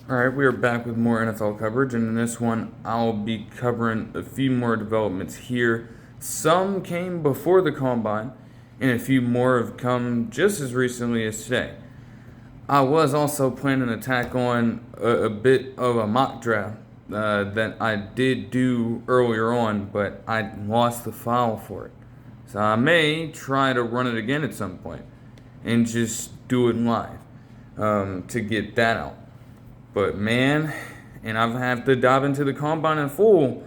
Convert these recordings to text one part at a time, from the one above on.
All right, we are back with more NFL coverage, and in this one, I'll be covering a few more developments here. Some came before the combine, and a few more have come just as recently as today. I was also planning to tack on a bit of a mock draft that I did do earlier on, but I lost the file for it. So I may try to run it again at some point and just do it live to get that out. But man, and I've had to dive into the combine in full.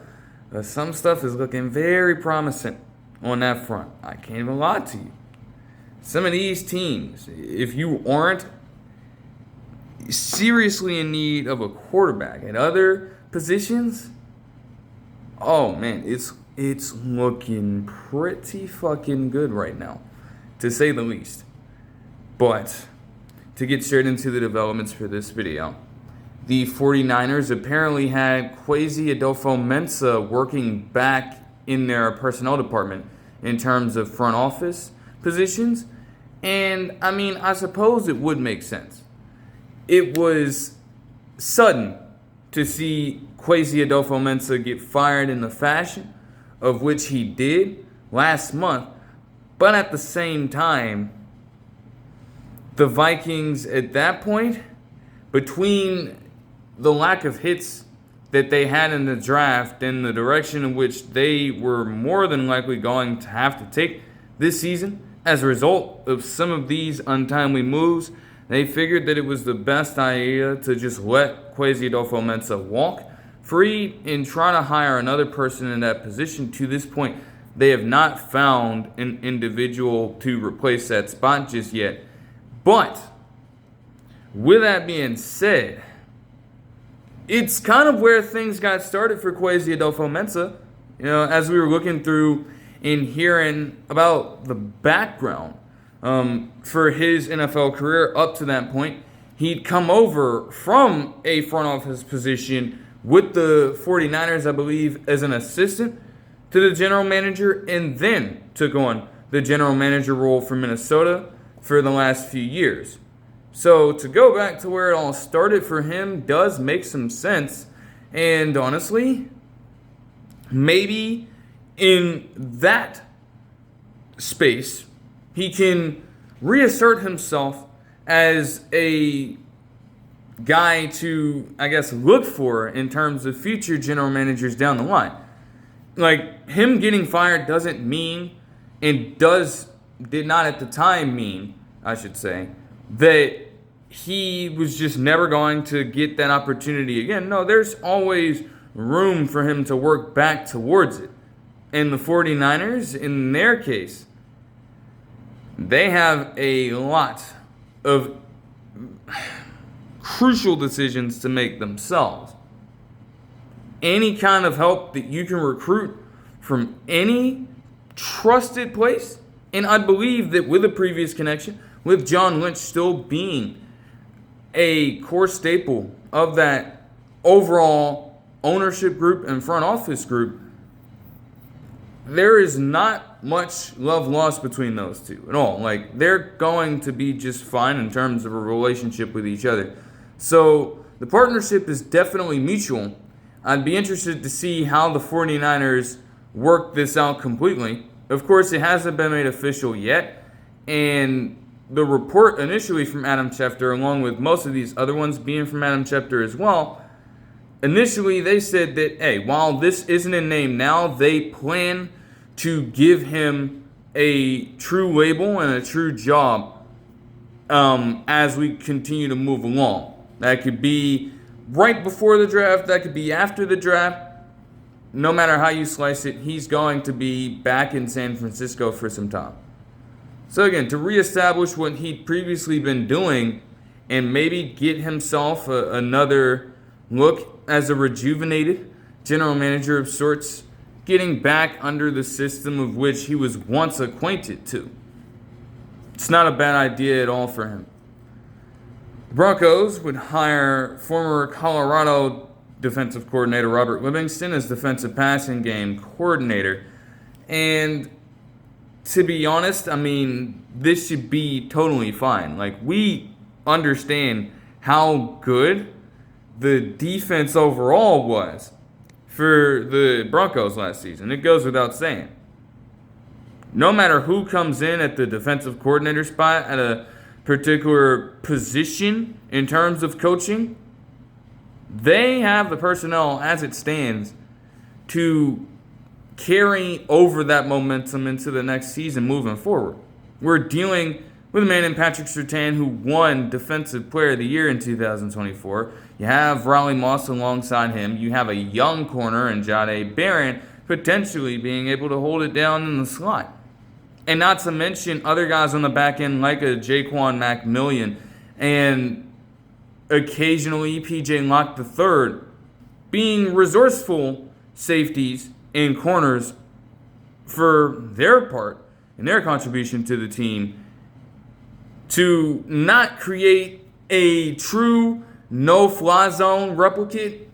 Some stuff is looking very promising on that front. I can't even lie to you. Some of these teams, if you aren't seriously in need of a quarterback at other positions, oh man, it's looking pretty fucking good right now, to say the least. But to get straight into the developments for this video, the 49ers apparently had Kwesi Adofo-Mensah working back in their personnel department in terms of front office positions. And, I mean, I suppose it would make sense. It was sudden to see Kwesi Adofo-Mensah get fired in the fashion of which he did last month. But at the same time, the Vikings at that point, between the lack of hits that they had in the draft and the direction in which they were more than likely going to have to take this season as a result of some of these untimely moves, they figured that it was the best idea to just let Kwesi Adofo-Mensah walk free and try to hire another person in that position. To this point, they have not found an individual to replace that spot just yet. But with that being said, it's kind of where things got started for Kwesi Adofo-Mensah. You know, as we were looking through and hearing about the background for his NFL career up to that point, he'd come over from a front office position with the 49ers, I believe, as an assistant to the general manager, and then took on the general manager role for Minnesota for the last few years. So to go back to where it all started for him does make some sense. And honestly, maybe in that space, he can reassert himself as a guy to, I guess, look for in terms of future general managers down the line. Like, him getting fired doesn't mean, and did not at the time mean, I should say, that he was just never going to get that opportunity again. No, there's always room for him to work back towards it. And the 49ers, in their case, they have a lot of crucial decisions to make themselves. Any kind of help that you can recruit from any trusted place, and I believe that with a previous connection, with John Lynch still being a core staple of that overall ownership group and front office group, there is not much love lost between those two at all. Like, they're going to be just fine in terms of a relationship with each other. So the partnership is definitely mutual. I'd be interested to see how the 49ers work this out completely. Of course, it hasn't been made official yet, and the report initially from Adam Schefter, along with most of these other ones being from Adam Schefter as well, initially they said that, hey, while this isn't a name now, they plan to give him a true label and a true job as we continue to move along. That could be right before the draft, that could be after the draft. No matter how you slice it, he's going to be back in San Francisco for some time. So again, to reestablish what he'd previously been doing and maybe get himself another look as a rejuvenated general manager of sorts, getting back under the system of which he was once acquainted to. It's not a bad idea at all for him. The Broncos would hire former Colorado defensive coordinator Robert Livingston as defensive passing game coordinator. And to be honest, I mean, this should be totally fine. Like, we understand how good the defense overall was for the Broncos last season. It goes without saying. No matter who comes in at the defensive coordinator spot at a particular position in terms of coaching, they have the personnel as it stands to carry over that momentum into the next season moving forward. We're dealing with a man named Patrick Surtain who won Defensive Player of the Year in 2024. You have Raleigh Moss alongside him. You have a young corner in Jahdae Barron potentially being able to hold it down in the slot. And not to mention other guys on the back end like a Jaquan McMillian and occasionally PJ Locke III being resourceful safeties and corners for their part and their contribution to the team to not create a true no-fly zone replicate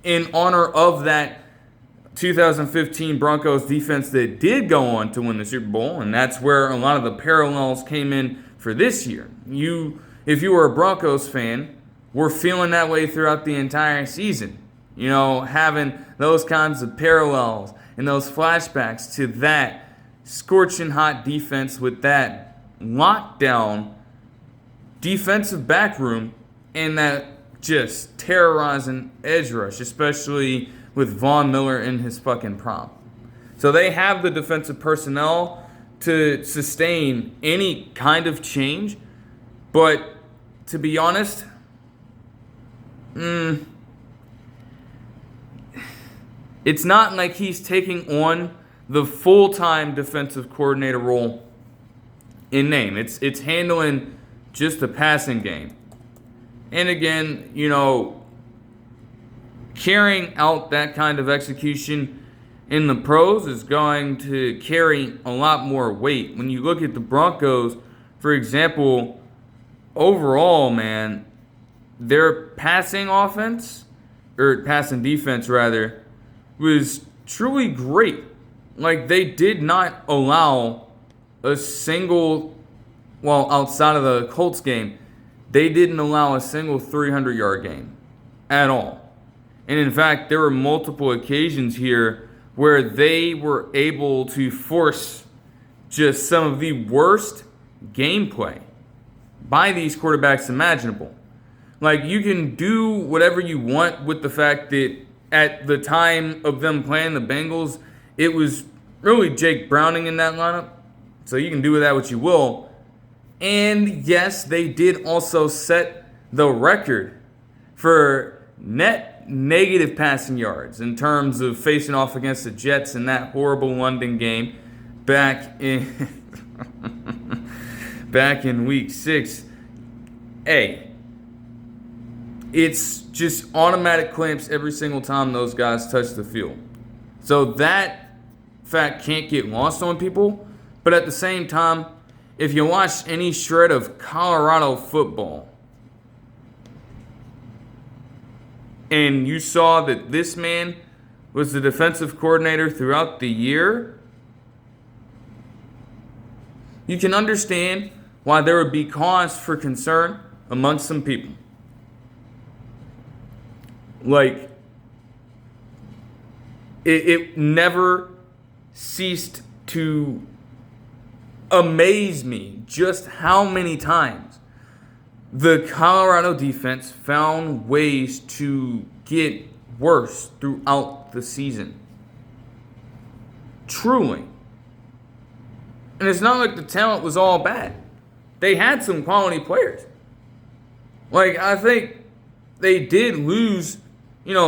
in honor of that 2015 Broncos defense that did go on to win the Super Bowl, and that's where a lot of the parallels came in for this year. If you were a Broncos fan, were feeling that way throughout the entire season. You know, having those kinds of parallels and those flashbacks to that scorching hot defense with that lockdown defensive back room and that just terrorizing edge rush, especially with Von Miller in his fucking prime. So they have the defensive personnel to sustain any kind of change, but to be honest, it's not like he's taking on the full-time defensive coordinator role in name. It's handling just the passing game. And again, you know, carrying out that kind of execution in the pros is going to carry a lot more weight. When you look at the Broncos, for example, overall, man, their passing offense, or passing defense rather, was truly great. Like, they did not allow a single, well, outside of the Colts game, they didn't allow a single 300-yard game at all. And in fact, there were multiple occasions here where they were able to force just some of the worst gameplay by these quarterbacks imaginable. Like, you can do whatever you want with the fact that at the time of them playing the Bengals, it was really Jake Browning in that lineup. So you can do with that what you will. And yes, they did also set the record for net negative passing yards in terms of facing off against the Jets in that horrible London game back in week 6. Hey, it's just automatic clamps every single time those guys touch the field. So that fact can't get lost on people. But at the same time, if you watch any shred of Colorado football and you saw that this man was the defensive coordinator throughout the year, you can understand why there would be cause for concern amongst some people. Like, it never ceased to amaze me just how many times the Colorado defense found ways to get worse throughout the season. Truly. And it's not like the talent was all bad. They had some quality players. Like, I think they did lose,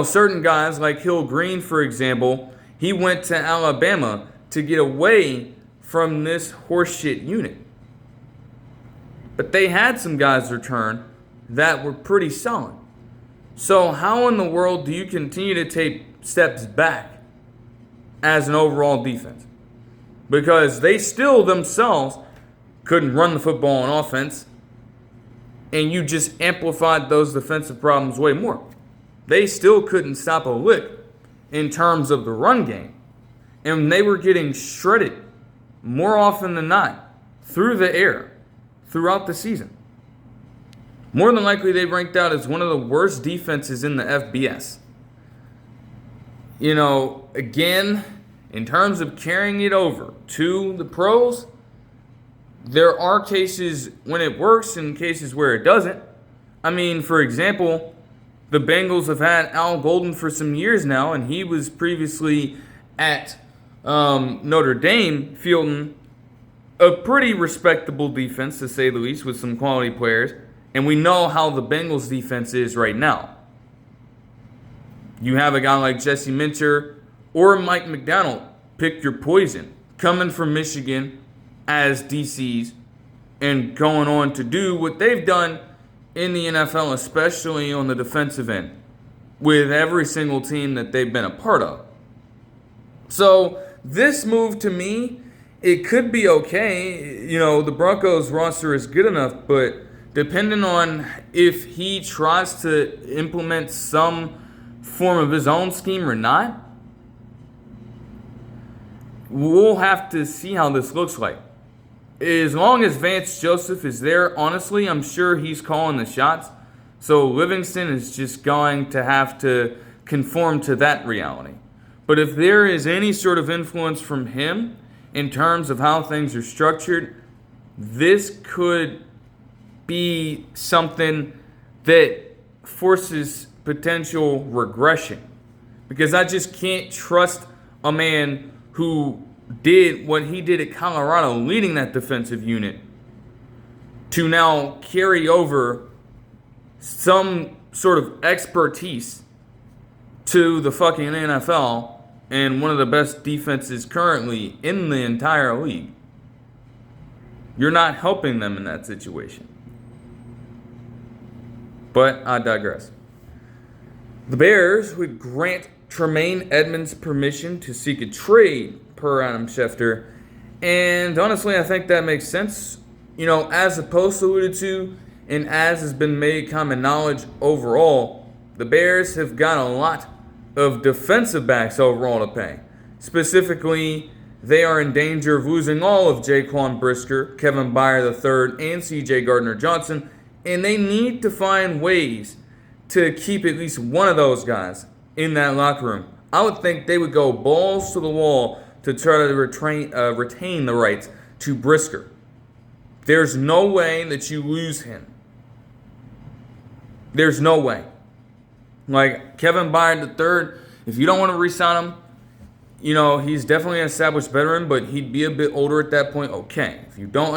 certain guys like Hill Green, for example. He went to Alabama to get away from this horseshit unit. But they had some guys return that were pretty solid. So how in the world do you continue to take steps back as an overall defense? Because they still themselves couldn't run the football on offense, and you just amplified those defensive problems way more. They still couldn't stop a lick in terms of the run game. And they were getting shredded more often than not through the air throughout the season. more than likely they ranked out as one of the worst defenses in the FBS. Again, in terms of carrying it over to the pros, there are cases when it works and cases where it doesn't. For example, the Bengals have had Al Golden for some years now, and he was previously at Notre Dame fielding a pretty respectable defense, to say the least, with some quality players. And we know how the Bengals defense is right now. You have a guy like Jesse Minter or Mike McDonald, pick your poison, coming from Michigan as DCs and going on to do what they've done in the NFL, especially on the defensive end, with every single team that they've been a part of. So this move, to me, it could be okay. The Broncos roster is good enough, but depending on if he tries to implement some form of his own scheme or not, we'll have to see how this looks like. As long as Vance Joseph is there, honestly, I'm sure he's calling the shots. So Livingston is just going to have to conform to that reality. But if there is any sort of influence from him in terms of how things are structured, this could be something that forces potential regression. Because I just can't trust a man who did what he did at Colorado, leading that defensive unit, to now carry over some sort of expertise to the fucking NFL and one of the best defenses currently in the entire league. You're not helping them in that situation. But I digress. The Bears would grant Tremaine Edmunds permission to seek a trade, per Adam Schefter. And honestly, I think that makes sense. As the Post alluded to, and as has been made common knowledge overall, the Bears have got a lot of defensive backs overall to pay. Specifically, they are in danger of losing all of Jaquan Brisker, Kevin Byard III, and C.J. Gardner-Johnson, and they need to find ways to keep at least one of those guys in that locker room. I would think they would go balls to the wall to try to retain the rights to Brisker. There's no way that you lose him. There's no way. Like Kevin Byard III, if you don't want to re-sign him, he's definitely an established veteran, but he'd be a bit older at that point. Okay. If you don't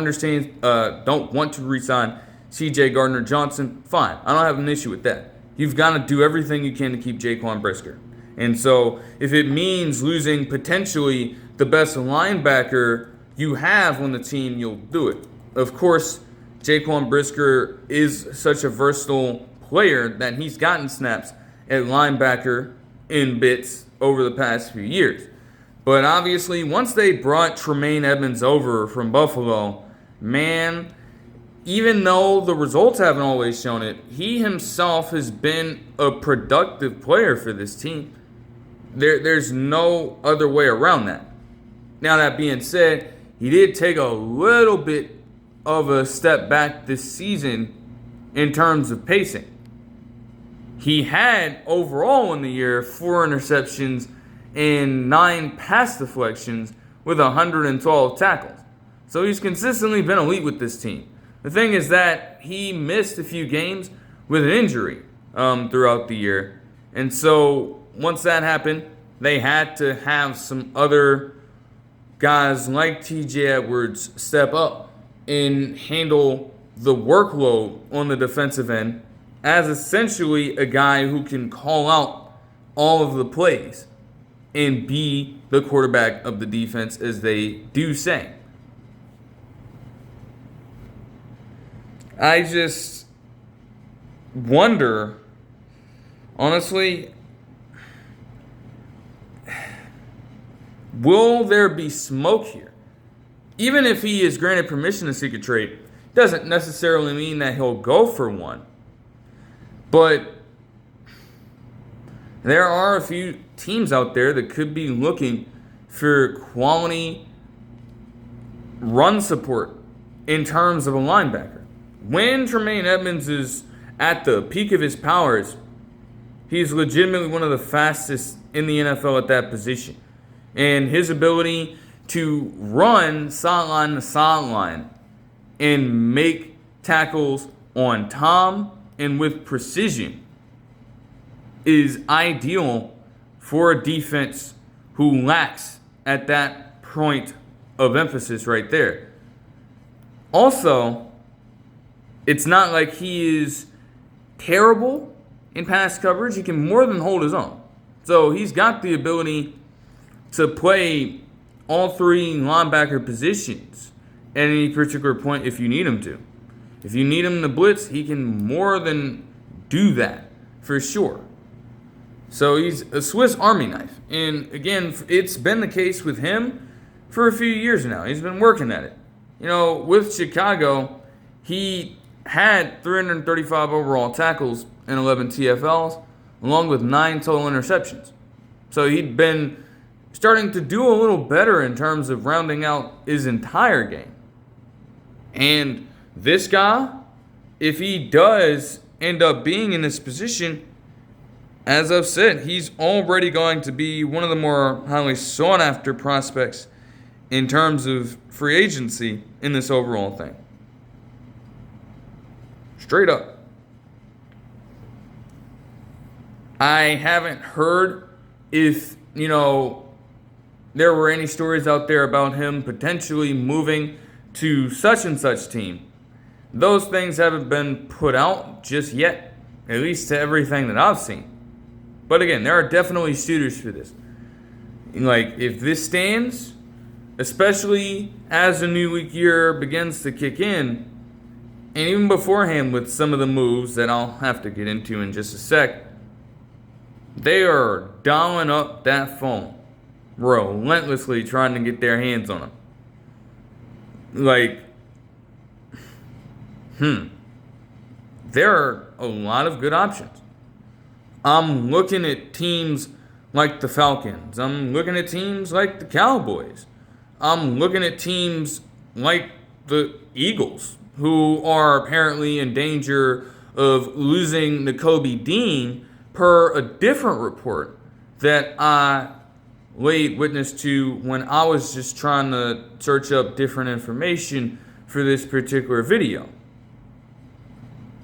want to re-sign C.J. Gardner-Johnson, fine. I don't have an issue with that. You've got to do everything you can to keep Jaquan Brisker. And so if it means losing potentially the best linebacker you have on the team, you'll do it. Of course, Jaquan Brisker is such a versatile player that he's gotten snaps at linebacker in bits over the past few years. But obviously, once they brought Tremaine Edmunds over from Buffalo, man, even though the results haven't always shown it, he himself has been a productive player for this team. There's no other way around that. Now, that being said, he did take a little bit of a step back this season in terms of pacing. He had, overall in the year, 4 interceptions and 9 pass deflections with 112 tackles. So he's consistently been elite with this team. The thing is that he missed a few games with an injury throughout the year. And so once that happened, they had to have some other guys like T.J. Edwards step up and handle the workload on the defensive end as essentially a guy who can call out all of the plays and be the quarterback of the defense, as they do say. I just wonder, honestly, will there be smoke here? Even if he is granted permission to seek a trade, doesn't necessarily mean that he'll go for one. But there are a few teams out there that could be looking for quality run support in terms of a linebacker. when Tremaine Edmunds is at the peak of his powers, he's legitimately one of the fastest in the NFL at that position. And his ability to run sideline to sideline and make tackles on time and with precision is ideal for a defense who lacks at that point of emphasis right there. Also, it's not like he is terrible in pass coverage. He can more than hold his own. So he's got the ability to play all three linebacker positions at any particular point if you need him to. If you need him to blitz, he can more than do that for sure. So he's a Swiss Army knife. And again, it's been the case with him for a few years now. He's been working at it. You know, with Chicago, he had 335 overall tackles and 11 TFLs, along with 9 total interceptions. So he'd been starting to do a little better in terms of rounding out his entire game. And this guy, if he does end up being in this position, as I've said, he's already going to be one of the more highly sought after prospects in terms of free agency in this overall thing. Straight up. I haven't heard if, there were any stories out there about him potentially moving to such and such team. Those things haven't been put out just yet, at least to everything that I've seen. But again, there are definitely suitors for this. Like, if this stands, especially as the new league year begins to kick in, and even beforehand with some of the moves that I'll have to get into in just a sec, they are dialing up that phone, relentlessly trying to get their hands on him. There are a lot of good options. I'm looking at teams like the Falcons. I'm looking at teams like the Cowboys. I'm looking at teams like the Eagles, who are apparently in danger of losing Nakobe Dean per a different report that I laid witness to when I was just trying to search up different information for this particular video.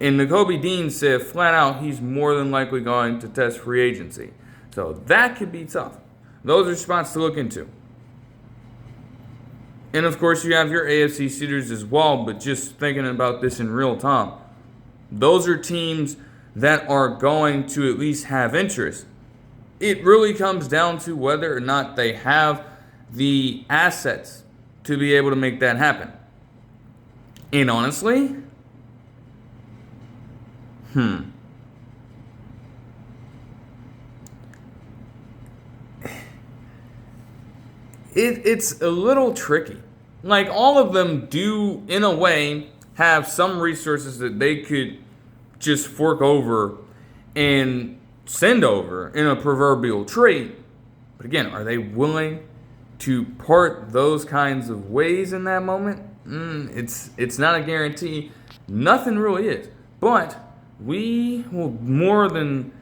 And Nakobe Dean said flat out he's more than likely going to test free agency. So that could be tough. Those are spots to look into. And of course you have your AFC suitors as well, but just thinking about this in real time, those are teams that are going to at least have interest. It really comes down to whether or not they have the assets to be able to make that happen. And honestly, It's a little tricky. Like, all of them do, in a way, have some resources that they could just fork over and send over in a proverbial trade. But again, are they willing to part those kinds of ways in that moment? It's not a guarantee. Nothing really is. But we will more than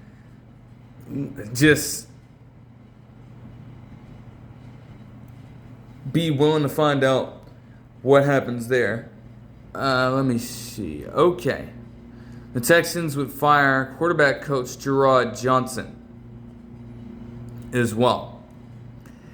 just be willing to find out what happens there. Let me see. Okay. The Texans would fire quarterback coach Jerrod Johnson as well.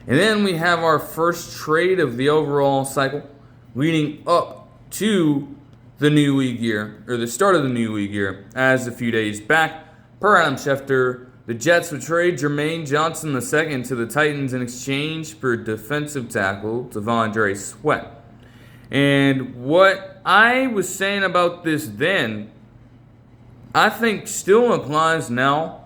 And then we have our first trade of the overall cycle leading up to the new league year, or the start of the new league year, as a few days back, per Adam Schefter, the Jets would trade Jermaine Johnson II to the Titans in exchange for defensive tackle T'Vondre Sweat. And what I was saying about this then, I think still applies now,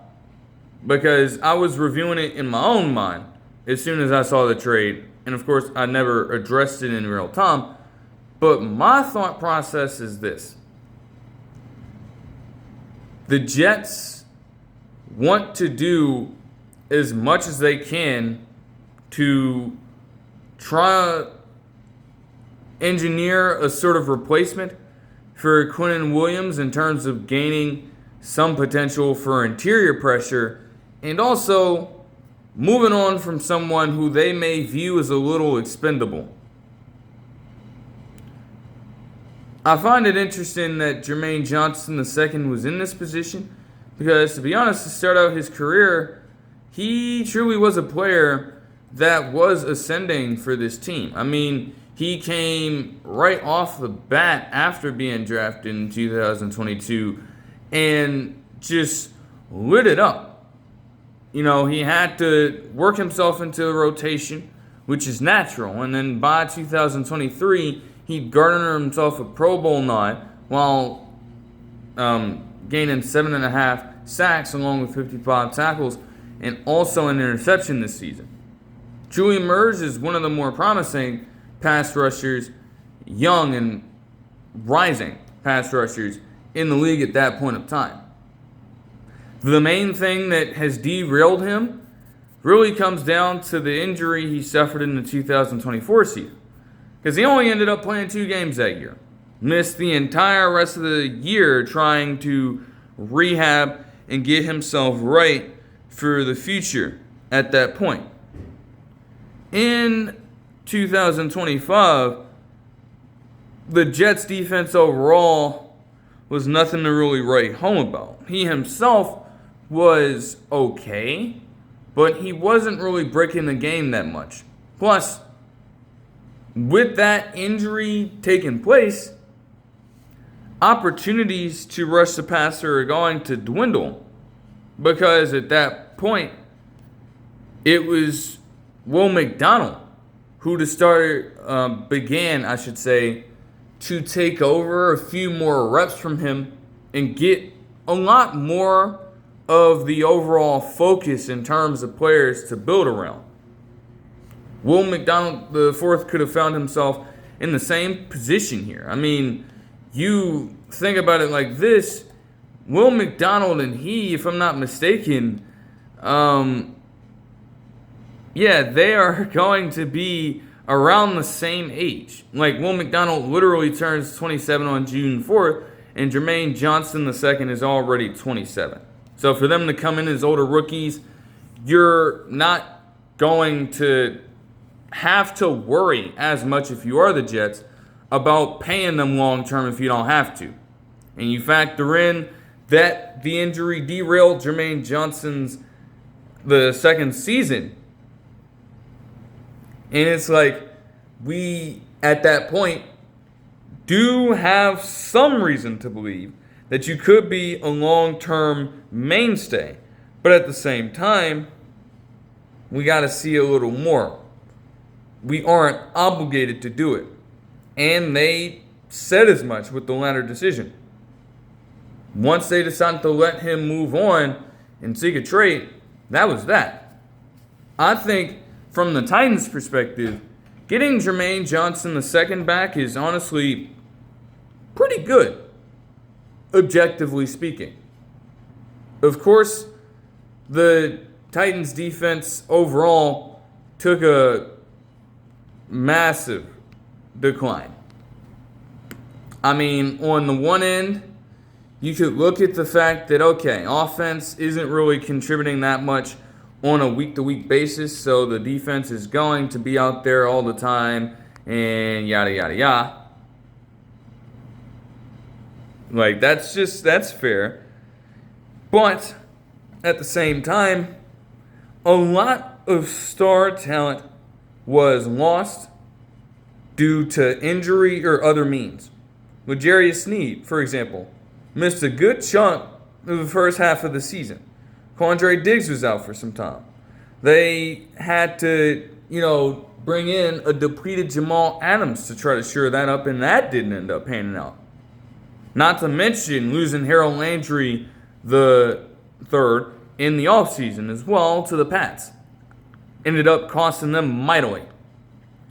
because I was reviewing it in my own mind as soon as I saw the trade. And of course, I never addressed it in real time. But my thought process is this. The Jets want to do as much as they can to try to engineer a sort of replacement for Quinnen Williams in terms of gaining some potential for interior pressure, and also moving on from someone who they may view as a little expendable. I find it interesting that Jermaine Johnson II was in this position because, to be honest, to start out his career, he truly was a player that was ascending for this team. I mean, he came right off the bat after being drafted in 2022 and just lit it up. You know, he had to work himself into a rotation, which is natural. And then by 2023, he garnered himself a Pro Bowl nod while gaining 7.5 sacks along with 55 tackles and also an interception this season. Truly emerged as one of the more promising pass rushers, young and rising pass rushers in the league at that point of time. The main thing that has derailed him really comes down to the injury he suffered in the 2024 season. Because he only ended up playing 2 games that year. Missed the entire rest of the year trying to rehab and get himself right for the future at that point. In 2025, the Jets' defense overall was nothing to really write home about. He himself was okay, but he wasn't really breaking the game that much. Plus, with that injury taking place, opportunities to rush the passer are going to dwindle because at that point, it was Will McDonald who began to take over a few more reps from him and get a lot more of the overall focus in terms of players to build around. Will McDonald IV could have found himself in the same position here. I mean, you think about it like this. Will McDonald and he, if I'm not mistaken, they are going to be around the same age. Like, Will McDonald literally turns 27 on June 4th, and Jermaine Johnson II is already 27. So for them to come in as older rookies, you're not going to have to worry as much if you are the Jets about paying them long term if you don't have to. And you factor in that the injury derailed Jermaine Johnson's the second season. And it's like, we at that point do have some reason to believe that you could be a long-term mainstay. But at the same time, we got to see a little more. We aren't obligated to do it. And they said as much with the latter decision. Once they decided to let him move on and seek a trade, that was that. I think from the Titans' perspective, getting Jermaine Johnson II back is honestly pretty good, objectively speaking. Of course, the Titans' defense overall took a massive decline. I mean, on the one end, you could look at the fact that, okay, offense isn't really contributing that much on a week-to-week basis, so the defense is going to be out there all the time and yada, yada, yada. Like, that's fair. But at the same time, a lot of star talent was lost due to injury or other means. L'Jarius Sneed, for example, missed a good chunk of the first half of the season. Quandre Diggs was out for some time. They had to, bring in a depleted Jamal Adams to try to shore that up, and that didn't end up panning out. Not to mention losing Harold Landry the third in the offseason as well to the Pats. Ended up costing them mightily.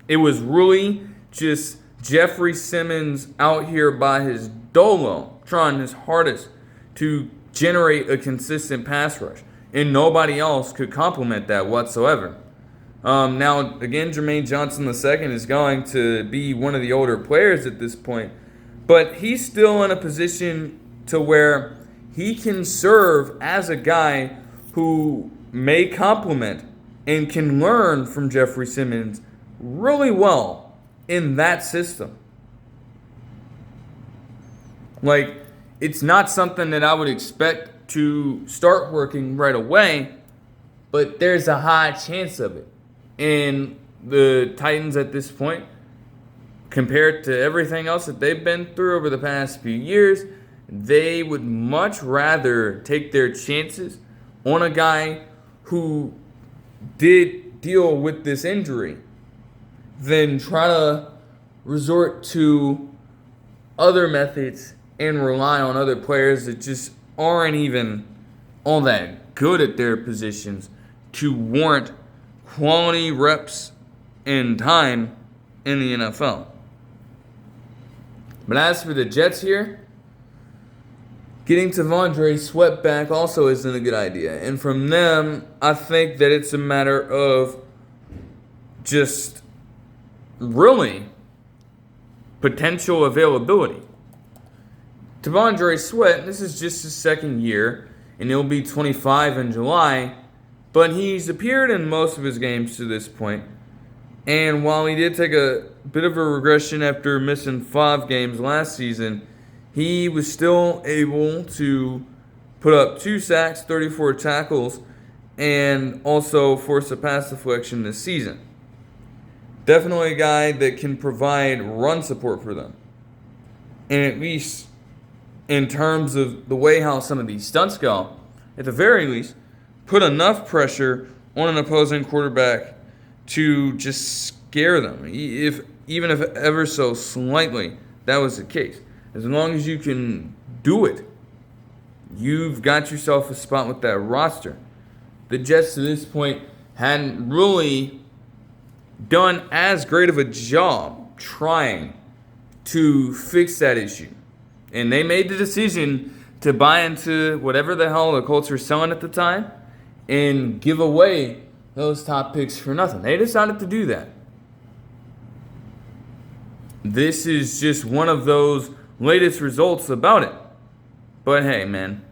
It was really just Jeffrey Simmons out here by his dolo, trying his hardest to generate a consistent pass rush. And nobody else could complement that whatsoever. Now, again, Jermaine Johnson II is going to be one of the older players at this point. But he's still in a position to where he can serve as a guy who may complement and can learn from Jeffrey Simmons really well in that system. Like, it's not something that I would expect to start working right away, but there's a high chance of it. And the Titans at this point, compared to everything else that they've been through over the past few years, they would much rather take their chances on a guy who did deal with this injury than try to resort to other methods and rely on other players that just aren't even all that good at their positions to warrant quality reps and time in the NFL. But as for the Jets here, getting T'Vondre Sweat back also isn't a good idea. And from them, I think that it's a matter of just really potential availability. T'Vondre Sweat, this is just his second year, and he'll be 25 in July, but he's appeared in most of his games to this point. And while he did take a bit of a regression after missing 5 games last season, he was still able to put up 2 sacks, 34 tackles, and also force a pass deflection this season. Definitely a guy that can provide run support for them. And at least in terms of the way how some of these stunts go, at the very least, put enough pressure on an opposing quarterback to just scare them, even if ever so slightly that was the case. As long as you can do it, you've got yourself a spot with that roster. The Jets to this point hadn't really done as great of a job trying to fix that issue. And they made the decision to buy into whatever the hell the Colts were selling at the time and give away those top picks for nothing. They decided to do that. This is just one of those latest results about it. But hey, man.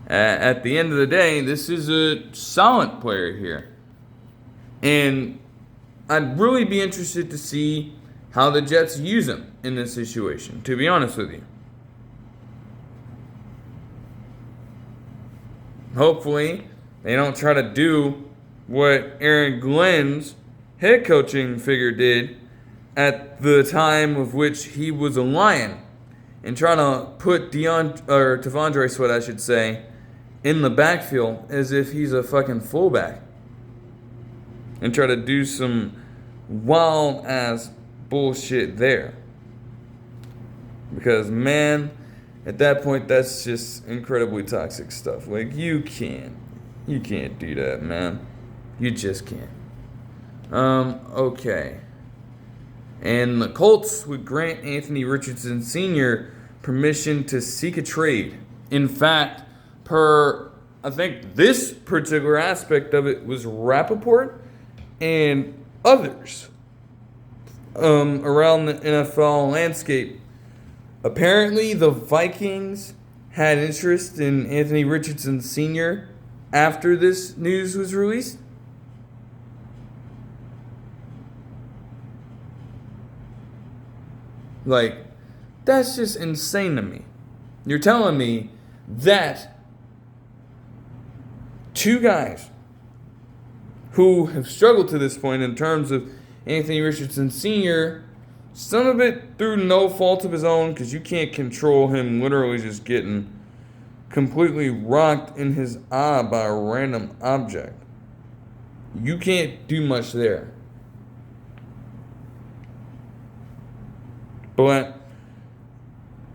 At the end of the day, this is a solid player here. And I'd really be interested to see how the Jets use him in this situation, to be honest with you. Hopefully, they don't try to do what Aaron Glenn's head coaching figure did at the time of which he was a Lion and trying to put T'Vondre Sweat, I should say, in the backfield as if he's a fucking fullback and try to do some wild-ass bullshit there. Because, man, at that point, that's just incredibly toxic stuff. Like, you can't do that, man. You just can't. Okay. And the Colts would grant Anthony Richardson Sr. permission to seek a trade. In fact, I think this particular aspect of it was Rappaport and others around the NFL landscape. Apparently, the Vikings had interest in Anthony Richardson Sr. after this news was released. Like, that's just insane to me. You're telling me that 2 guys who have struggled to this point in terms of Anthony Richardson Sr., some of it through no fault of his own, because you can't control him literally just getting completely rocked in his eye by a random object. You can't do much there. But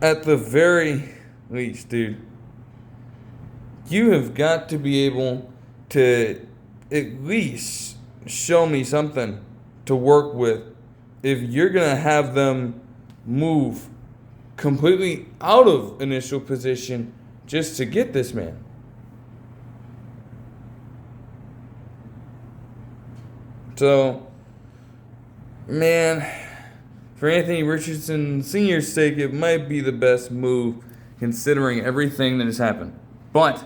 at the very least, dude, you have got to be able to at least show me something to work with if you're going to have them move completely out of initial position just to get this man. So, man, for Anthony Richardson Sr.'s sake, it might be the best move considering everything that has happened. But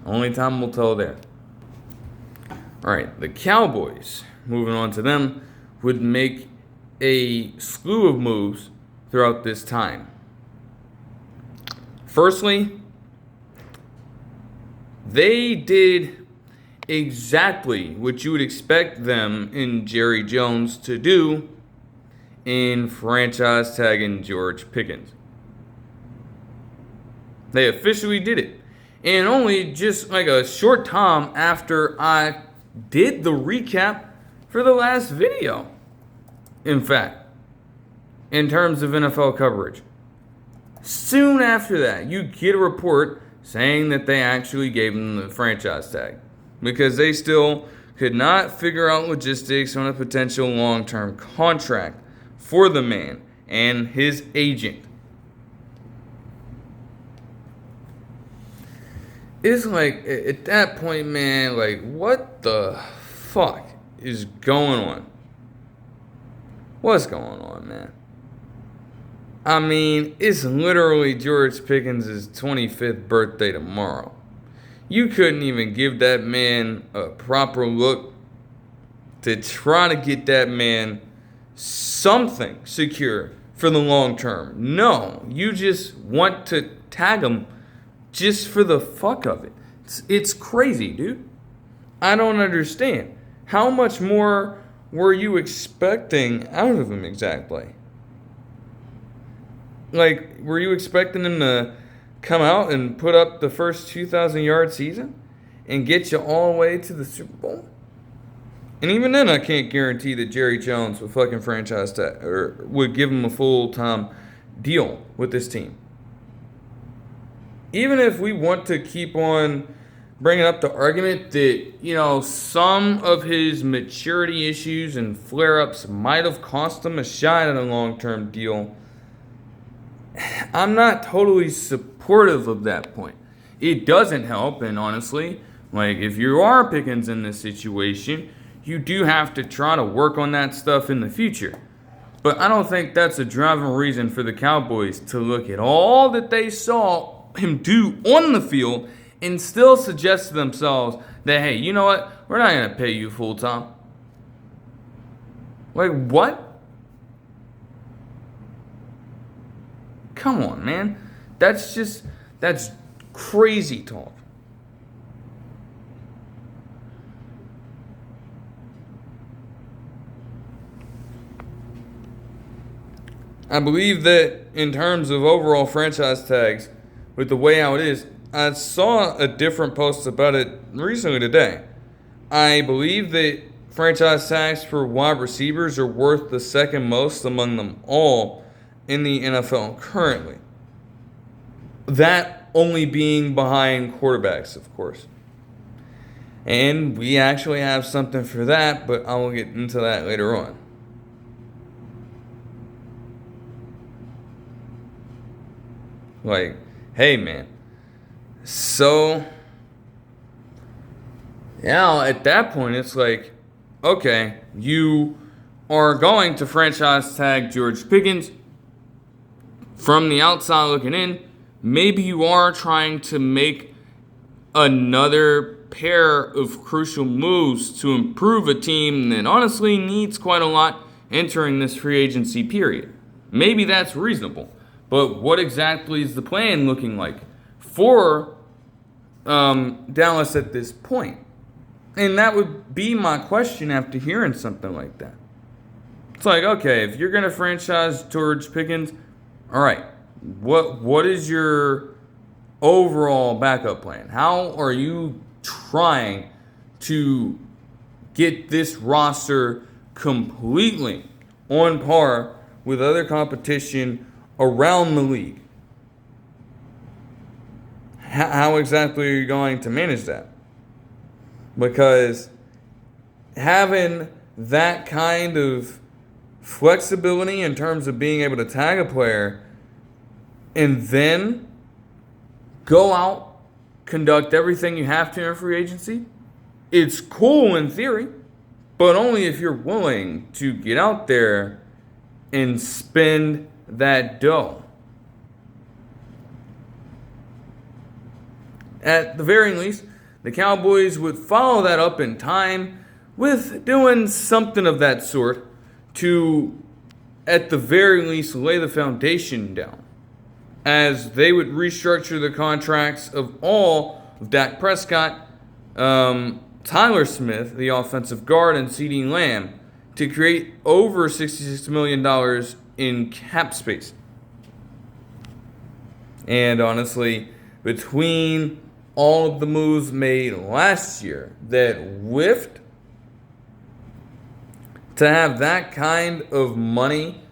only time will tell there. All right, the Cowboys, moving on to them, would make a slew of moves throughout this time. Firstly, they did exactly what you would expect them in Jerry Jones to do in franchise tagging George Pickens. They officially did it. And only just like a short time after I did the recap for the last video. In fact, in terms of NFL coverage. Soon after that, you get a report saying that they actually gave him the franchise tag because they still could not figure out logistics on a potential long-term contract for the man and his agent. It's like, at that point, man, like, what the fuck is going on? What's going on, man? I mean, it's literally George Pickens' 25th birthday tomorrow. You couldn't even give that man a proper look to try to get that man something secure for the long term. No, you just want to tag him just for the fuck of it. It's crazy, dude. I don't understand. How much more were you expecting out of him exactly? Like, were you expecting him to come out and put up the first 2,000-yard season and get you all the way to the Super Bowl? And even then, I can't guarantee that Jerry Jones would fucking franchise tag or would give him a full-time deal with this team. Even if we want to keep on bringing up the argument that, you know, some of his maturity issues and flare-ups might have cost him a shot at a long-term deal, I'm not totally supportive of that point. It doesn't help, and honestly, like, if you are Pickens in this situation, you do have to try to work on that stuff in the future. But I don't think that's a driving reason for the Cowboys to look at all that they saw him do on the field and still suggest to themselves that, hey, you know what? We're not going to pay you full time. Like, what? Come on, man. That's crazy talk. I believe that in terms of overall franchise tags, with the way how it is, I saw a different post about it recently today. I believe that franchise tags for wide receivers are worth the second most among them all in the NFL currently. That only being behind quarterbacks, of course. And we actually have something for that, but I will get into that later on. Like, hey, man. So, now at that point, it's like, okay, you are going to franchise tag George Pickens. From the outside looking in, maybe you are trying to make another pair of crucial moves to improve a team that honestly needs quite a lot entering this free agency period. Maybe that's reasonable. But what exactly is the plan looking like for Dallas at this point? And that would be my question after hearing something like that. It's like, okay, if you're going to franchise George Pickens, all right, what is your overall backup plan? How are you trying to get this roster completely on par with other competition around the league? How exactly are you going to manage that? Because having that kind of flexibility in terms of being able to tag a player and then go out, conduct everything you have to in free agency, it's cool in theory. but only if you're willing to get out there and spend that dough. At the very least, the Cowboys would follow that up in time with doing something of that sort to, at the very least, lay the foundation down, as they would restructure the contracts of all of Dak Prescott, Tyler Smith, the offensive guard, and CeeDee Lamb to create over $66 million in cap space. And honestly, between all of the moves made last year that whiffed, to have that kind of money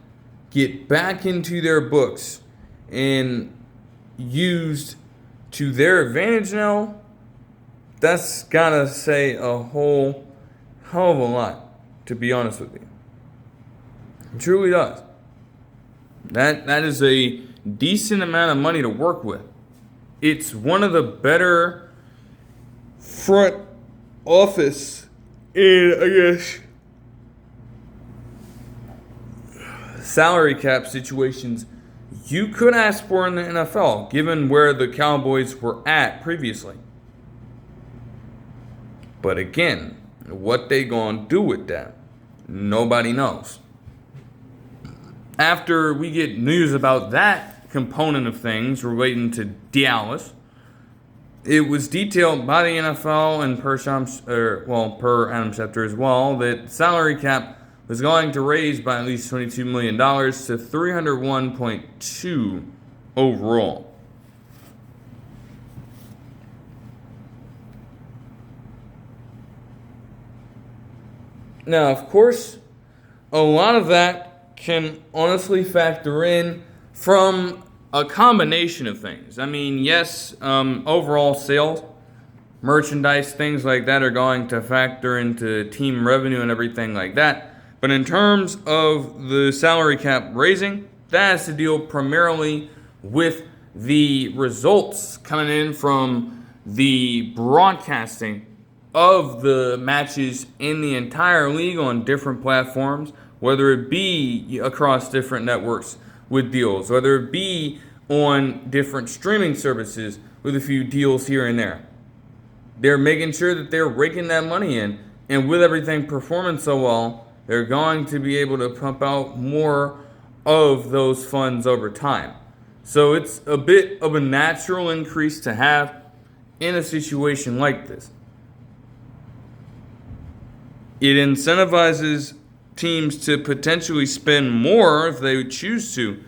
get back into their books and used to their advantage now, that's gotta say a whole hell of a lot, to be honest with you. It truly does. That is a decent amount of money to work with. It's one of the better front office in, I guess, salary cap situations you could ask for in the NFL, given where the Cowboys were at previously. But again, what they gonna do with that, nobody knows. After we get news about that component of things relating to Dallas, it was detailed by the NFL and per Adam Schefter as well, that salary cap was going to raise by at least $22 million to $301.2 overall. Now, of course, a lot of that can honestly factor in from a combination of things. I mean, yes, overall sales, merchandise, things like that are going to factor into team revenue and everything like that. But in terms of the salary cap raising, that has to deal primarily with the results coming in from the broadcasting of the matches in the entire league on different platforms, whether it be across different networks with deals, whether it be on different streaming services with a few deals here and there. They're making sure that they're raking that money in, and with everything performing so well, they're going to be able to pump out more of those funds over time. So it's a bit of a natural increase to have in a situation like this. It incentivizes teams to potentially spend more if they choose to,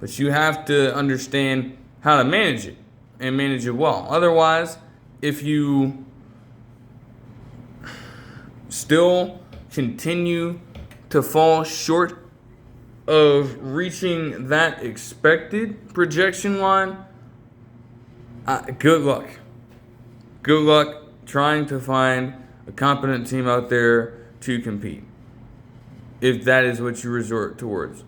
but you have to understand how to manage it and manage it well. Otherwise, if you still continue to fall short of reaching that expected projection line, good luck. Good luck trying to find a competent team out there to compete, if that is what you resort towards.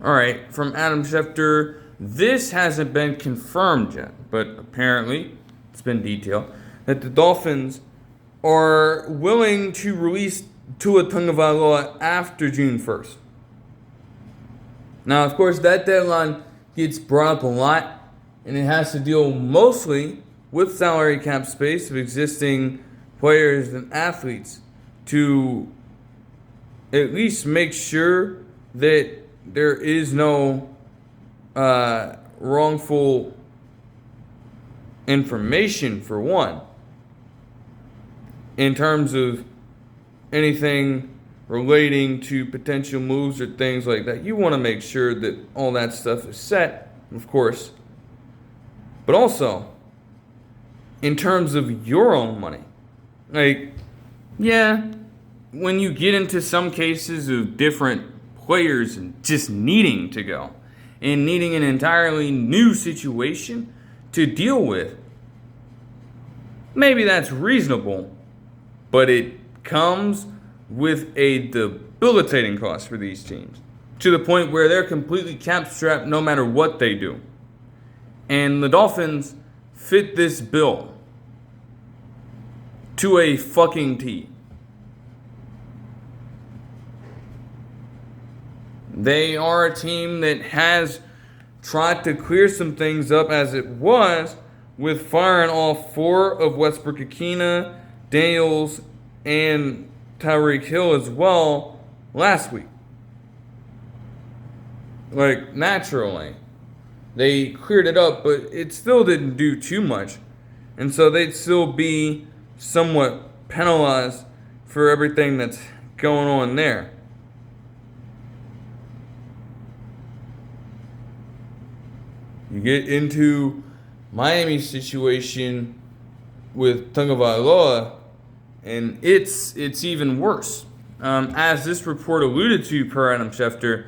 Alright, from Adam Schefter, this hasn't been confirmed yet, but apparently it's been detailed that the Dolphins are willing to release Tua Tagovailoa after June 1st. Now, of course, that deadline gets brought up a lot, and it has to deal mostly with salary cap space of existing players and athletes to at least make sure that there is no wrongful information, for one, in terms of anything relating to potential moves or things like that. You want to make sure that all that stuff is set, of course, but also in terms of your own money. Like, yeah, when you get into some cases of different players and just needing to go and needing an entirely new situation to deal with, maybe that's reasonable, but it comes with a debilitating cost for these teams, to the point where they're completely cap-strapped no matter what they do. And the Dolphins fit this bill to a fucking T. They are a team that has tried to clear some things up as it was with firing all 4 of Westbrook-Ikhine, Daniels, and Tyreek Hill as well last week. Like, naturally, they cleared it up, but it still didn't do too much. And so they'd still be somewhat penalized for everything that's going on there. You get into Miami's situation with Tagovailoa, and it's even worse. As this report alluded to, per Adam Schefter,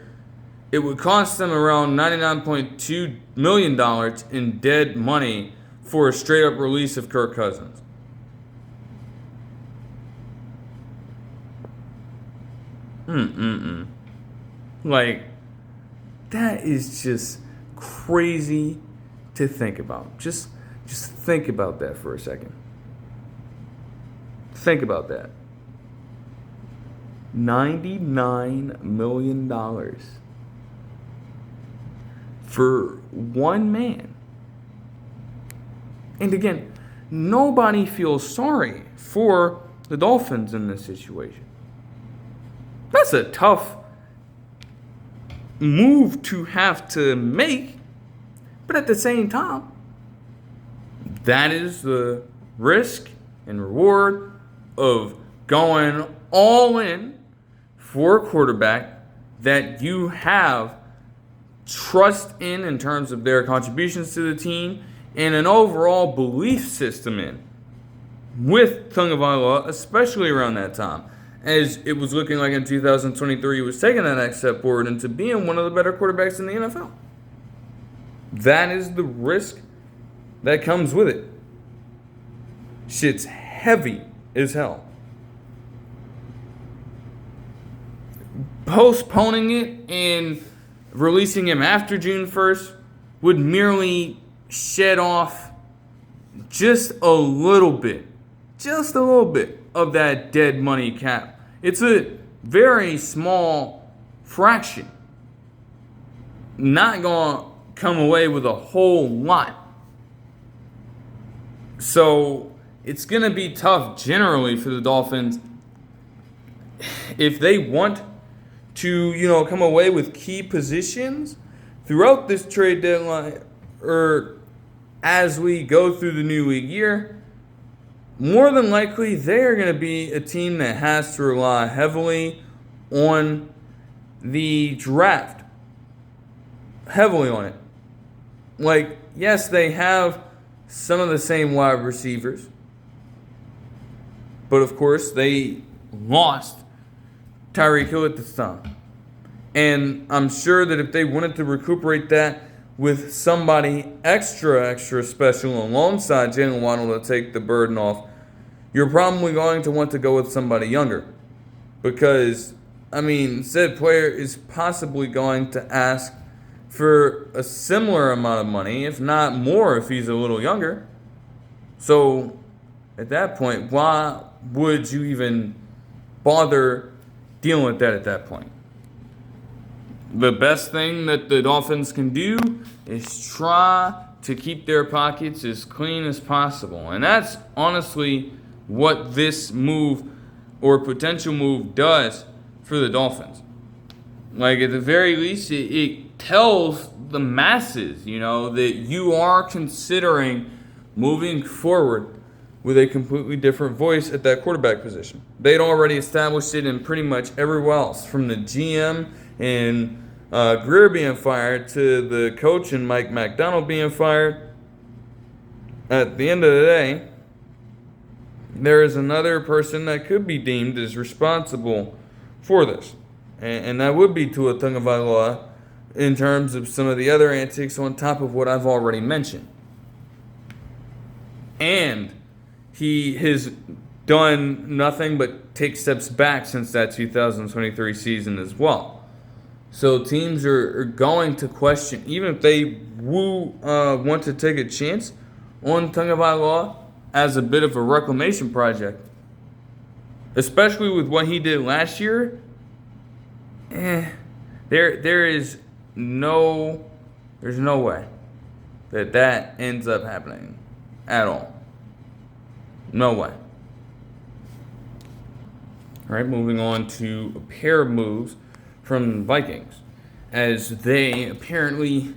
it would cost them around $99.2 million in dead money for a straight-up release of Kirk Cousins. Like, that is just crazy to think about. Just think about that for a second. Think about that. $99 million for one man. And again, nobody feels sorry for the Dolphins in this situation. That's a tough move to have to make, but at the same time, that is the risk and reward of going all in for a quarterback that you have trust in terms of their contributions to the team and an overall belief system in with Tagovailoa, especially around that time, as it was looking like in 2023 he was taking that next step forward into being one of the better quarterbacks in the NFL. That is the risk that comes with it. Shit's heavy as hell. Postponing it and releasing him after June 1st would merely shed off just a little bit of that dead money cap. It's a very small fraction. Not going to come away with a whole lot. So it's going to be tough generally for the Dolphins if they want to, come away with key positions throughout this trade deadline or as we go through the new league year. More than likely, they are going to be a team that has to rely heavily on the draft. Heavily on it. Like, yes, they have some of the same wide receivers. But, of course, they lost Tyreek Hill at this time. And I'm sure that if they wanted to recuperate that with somebody extra special alongside Jalen Waddle to take the burden off, you're probably going to want to go with somebody younger. Because, said player is possibly going to ask for a similar amount of money, if not more if he's a little younger. So, at that point, why would you even bother dealing with that at that point? The best thing that the Dolphins can do is try to keep their pockets as clean as possible. And that's honestly what this move or potential move does for the Dolphins. Like, at the very least, it tells the masses, that you are considering moving forward with a completely different voice at that quarterback position. They'd already established it in pretty much everywhere else, from the GM and Greer being fired to the coach and Mike McDonald being fired. At the end of the day, there is another person that could be deemed as responsible for this. And that would be Tua Tagovailoa in terms of some of the other antics on top of what I've already mentioned. And he has done nothing but take steps back since that 2023 season as well. So teams are going to question, even if they want to take a chance on Tagovailoa as a bit of a reclamation project, especially with what he did last year. There's no way that ends up happening at all. No way. All right, moving on to a pair of moves from the Vikings. As they apparently,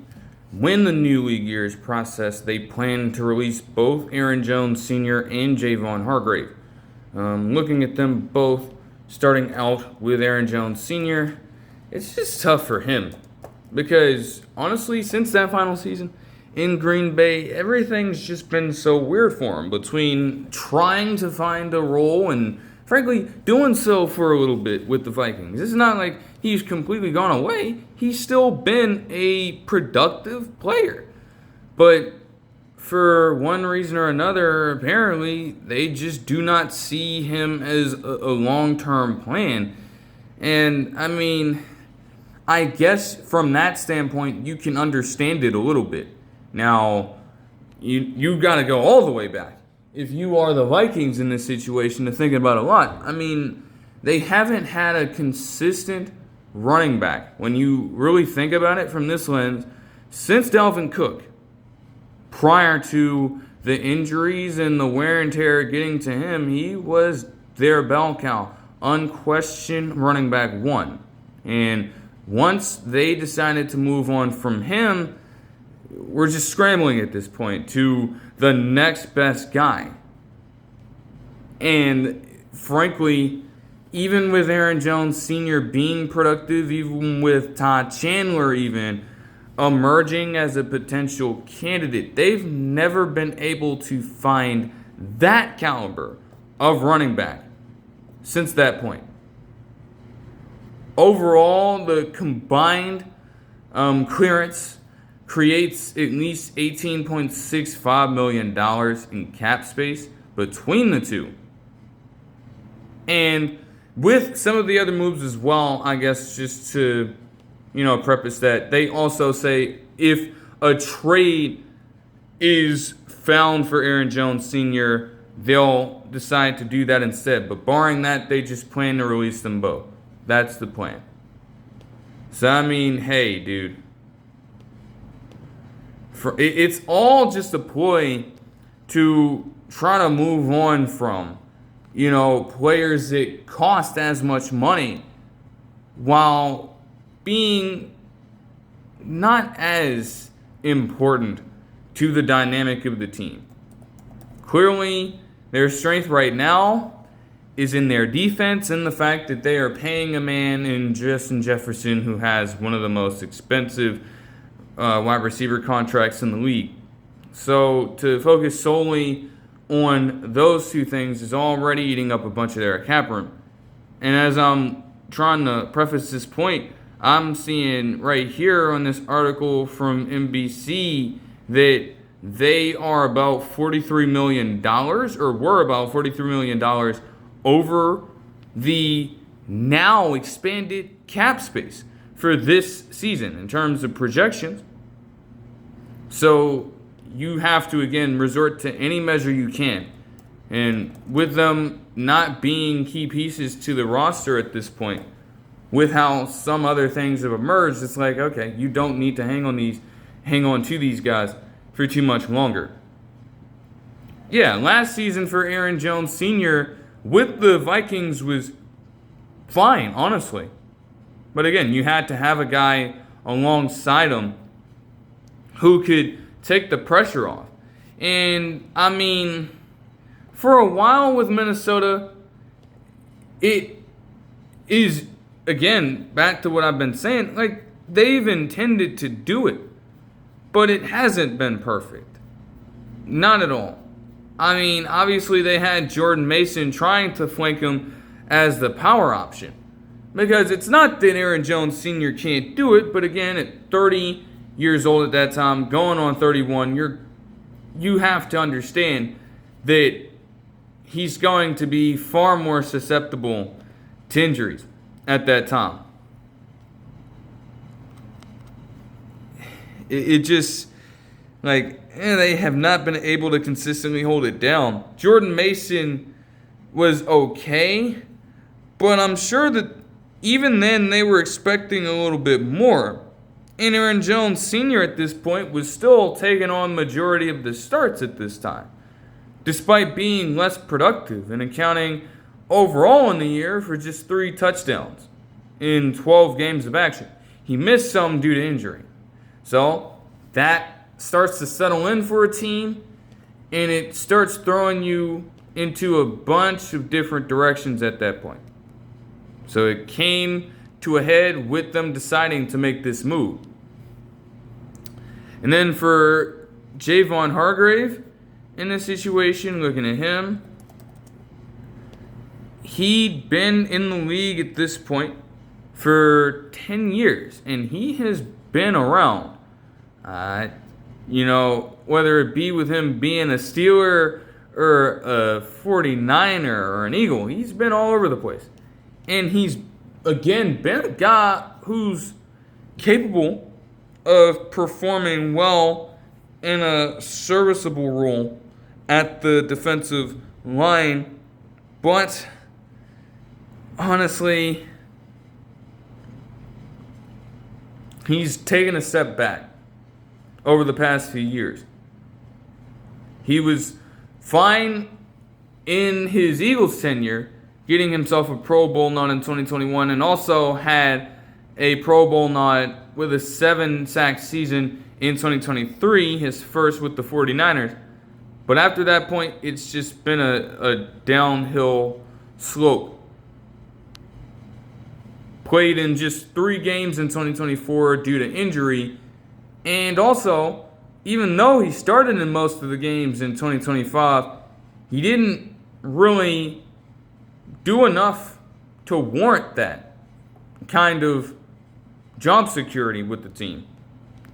when the new league year is processed, they plan to release both Aaron Jones Sr. and Javon Hargrave. Looking at them both, starting out with Aaron Jones Sr., it's just tough for him. Because, honestly, since that final season in Green Bay, everything's just been so weird for him. Between trying to find a role and, frankly, doing so for a little bit with the Vikings. It's not like he's completely gone away. He's still been a productive player. But for one reason or another, apparently, they just do not see him as a long-term plan. And, I mean, I guess from that standpoint, you can understand it a little bit. Now, you got to go all the way back. If you are the Vikings in this situation, to think about a lot. I mean, they haven't had a consistent running back, when you really think about it from this lens, since Dalvin Cook. Prior to the injuries and the wear and tear getting to him, he was their bell cow, unquestioned running back one. And once they decided to move on from him, we're just scrambling at this point to the next best guy. And frankly, even with Aaron Jones Sr. being productive, even with Todd Chandler even emerging as a potential candidate, they've never been able to find that caliber of running back since that point. Overall, the combined clearance creates at least $18.65 million in cap space between the two. And with some of the other moves as well, I guess just to, preface that, they also say if a trade is found for Aaron Jones Sr., they'll decide to do that instead. But barring that, they just plan to release them both. That's the plan. So, I mean, hey, dude. It's all just a ploy to try to move on from, players that cost as much money while being not as important to the dynamic of the team. Clearly, their strength right now is in their defense and the fact that they are paying a man in Justin Jefferson who has one of the most expensive wide receiver contracts in the league. So to focus solely on those two things is already eating up a bunch of their cap room. And as I'm trying to preface this point, I'm seeing right here on this article from NBC that they are about $43 million, or were about $43 million over the now expanded cap space for this season in terms of projections. So you have to, again, resort to any measure you can. And with them not being key pieces to the roster at this point, with how some other things have emerged, it's like, okay, you don't need to hang on to these guys for too much longer. Yeah, last season for Aaron Jones Sr. with the Vikings was fine, honestly. But again, you had to have a guy alongside him who could take the pressure off. And, I mean, for a while with Minnesota, it is, again, back to what I've been saying, like, they've intended to do it. But it hasn't been perfect. Not at all. I mean, obviously they had Jordan Mason trying to flank him as the power option. Because it's not that Aaron Jones Sr. can't do it, but again, at 30 years old at that time, going on 31, you have to understand that he's going to be far more susceptible to injuries at that time. They have not been able to consistently hold it down. Jordan Mason was okay, but I'm sure that even then they were expecting a little bit more. And Aaron Jones Sr. at this point was still taking on majority of the starts at this time, despite being less productive and accounting overall in the year for just 3 touchdowns in 12 games of action. He missed some due to injury. So that starts to settle in for a team, and it starts throwing you into a bunch of different directions at that point. So it came to a head with them deciding to make this move. And then for Javon Hargrave in this situation, looking at him, he'd been in the league at this point for 10 years, and he has been around. Whether it be with him being a Steeler or a 49er or an Eagle, he's been all over the place. And he's, again, been a guy who's capable of performing well in a serviceable role at the defensive line. But, honestly, he's taken a step back over the past few years. He was fine in his Eagles tenure, getting himself a Pro Bowl nod in 2021, and also had a Pro Bowl nod with a 7-sack season in 2023, his first with the 49ers. But after that point, it's just been a downhill slope. Played in just 3 games in 2024 due to injury. And also, even though he started in most of the games in 2025, he didn't really do enough to warrant that kind of job security with the team.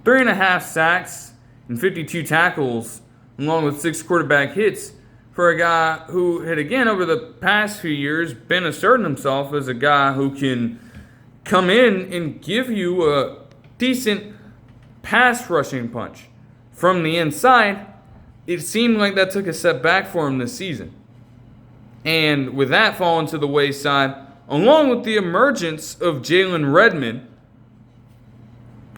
3.5 sacks and 52 tackles, along with 6 quarterback hits, for a guy who had, again, over the past few years, been asserting himself as a guy who can come in and give you a decent pass rushing punch from the inside. It seemed like that took a step back for him this season. And with that falling to the wayside, along with the emergence of Jalen Redmond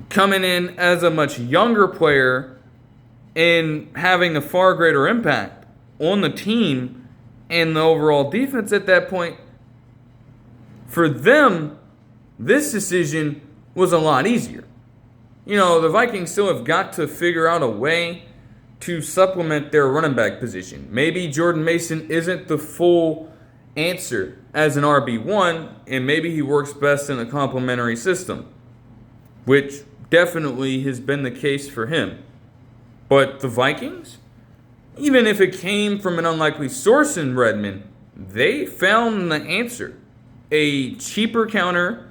coming in as a much younger player and having a far greater impact on the team and the overall defense at that point, for them, this decision was a lot easier. The Vikings still have got to figure out a way to supplement their running back position. Maybe Jordan Mason isn't the full answer as an RB1, and maybe he works best in a complementary system, which definitely has been the case for him. But the Vikings, even if it came from an unlikely source in Redmond, they found the answer. A cheaper counter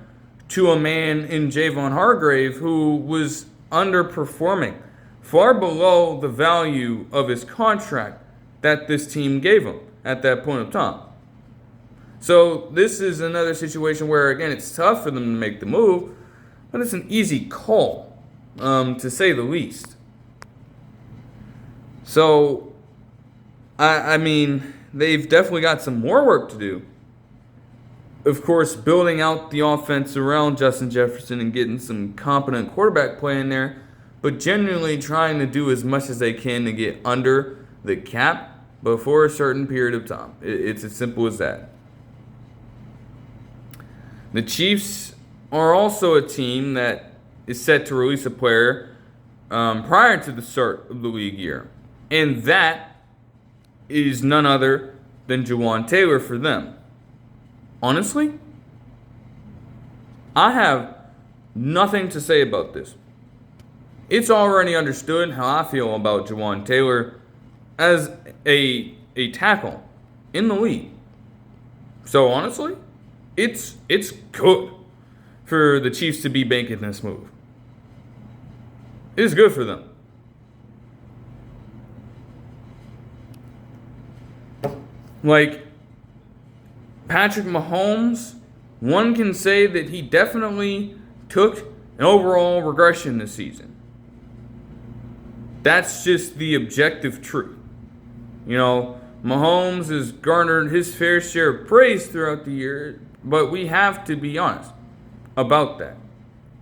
to a man in Javon Hargrave who was underperforming, far below the value of his contract that this team gave him at that point of time. So this is another situation where, again, it's tough for them to make the move, but it's an easy call, to say the least. So, I mean, they've definitely got some more work to do. Of course, building out the offense around Justin Jefferson and getting some competent quarterback play in there, but genuinely trying to do as much as they can to get under the cap before a certain period of time. It's as simple as that. The Chiefs are also a team that is set to release a player prior to the start of the league year. And that is none other than Jawaan Taylor for them. Honestly, I have nothing to say about this. It's already understood how I feel about Jawaan Taylor as a tackle in the league. So honestly, it's good for the Chiefs to be banking this move. It's good for them. Patrick Mahomes, one can say that he definitely took an overall regression this season. That's just the objective truth. You know, Mahomes has garnered his fair share of praise throughout the year, but we have to be honest about that.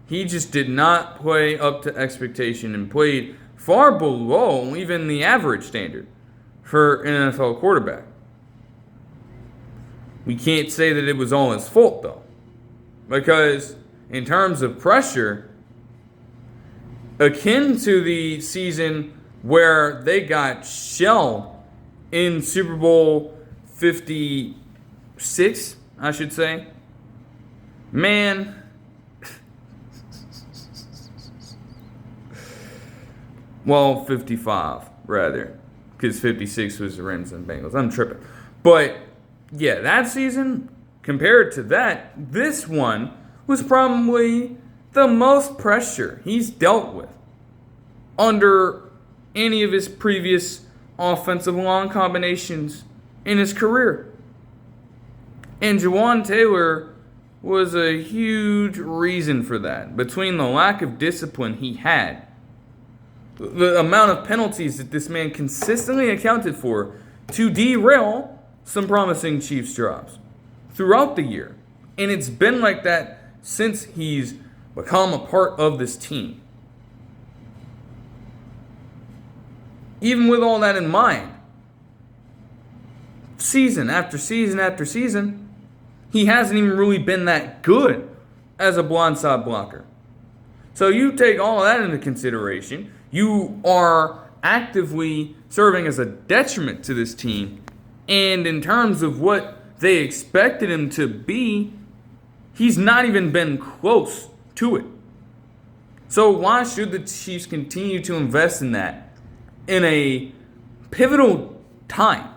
He just did not play up to expectation and played far below even the average standard for an NFL quarterback. We can't say that it was all his fault, though, because in terms of pressure, akin to the season where they got shelled in Super Bowl 56, I should say, man, well, 55, rather, because 56 was the Rams and Bengals. I'm tripping. But, yeah, that season, compared to that, this one was probably the most pressure he's dealt with under any of his previous offensive line combinations in his career. And Jawaan Taylor was a huge reason for that. Between the lack of discipline he had, the amount of penalties that this man consistently accounted for to derail some promising Chiefs jobs throughout the year. And it's been like that since he's become a part of this team. Even with all that in mind, season after season after season, he hasn't even really been that good as a blindside blocker. So you take all of that into consideration, you are actively serving as a detriment to this team. And in terms of what they expected him to be, he's not even been close to it. So why should the Chiefs continue to invest in that in a pivotal time?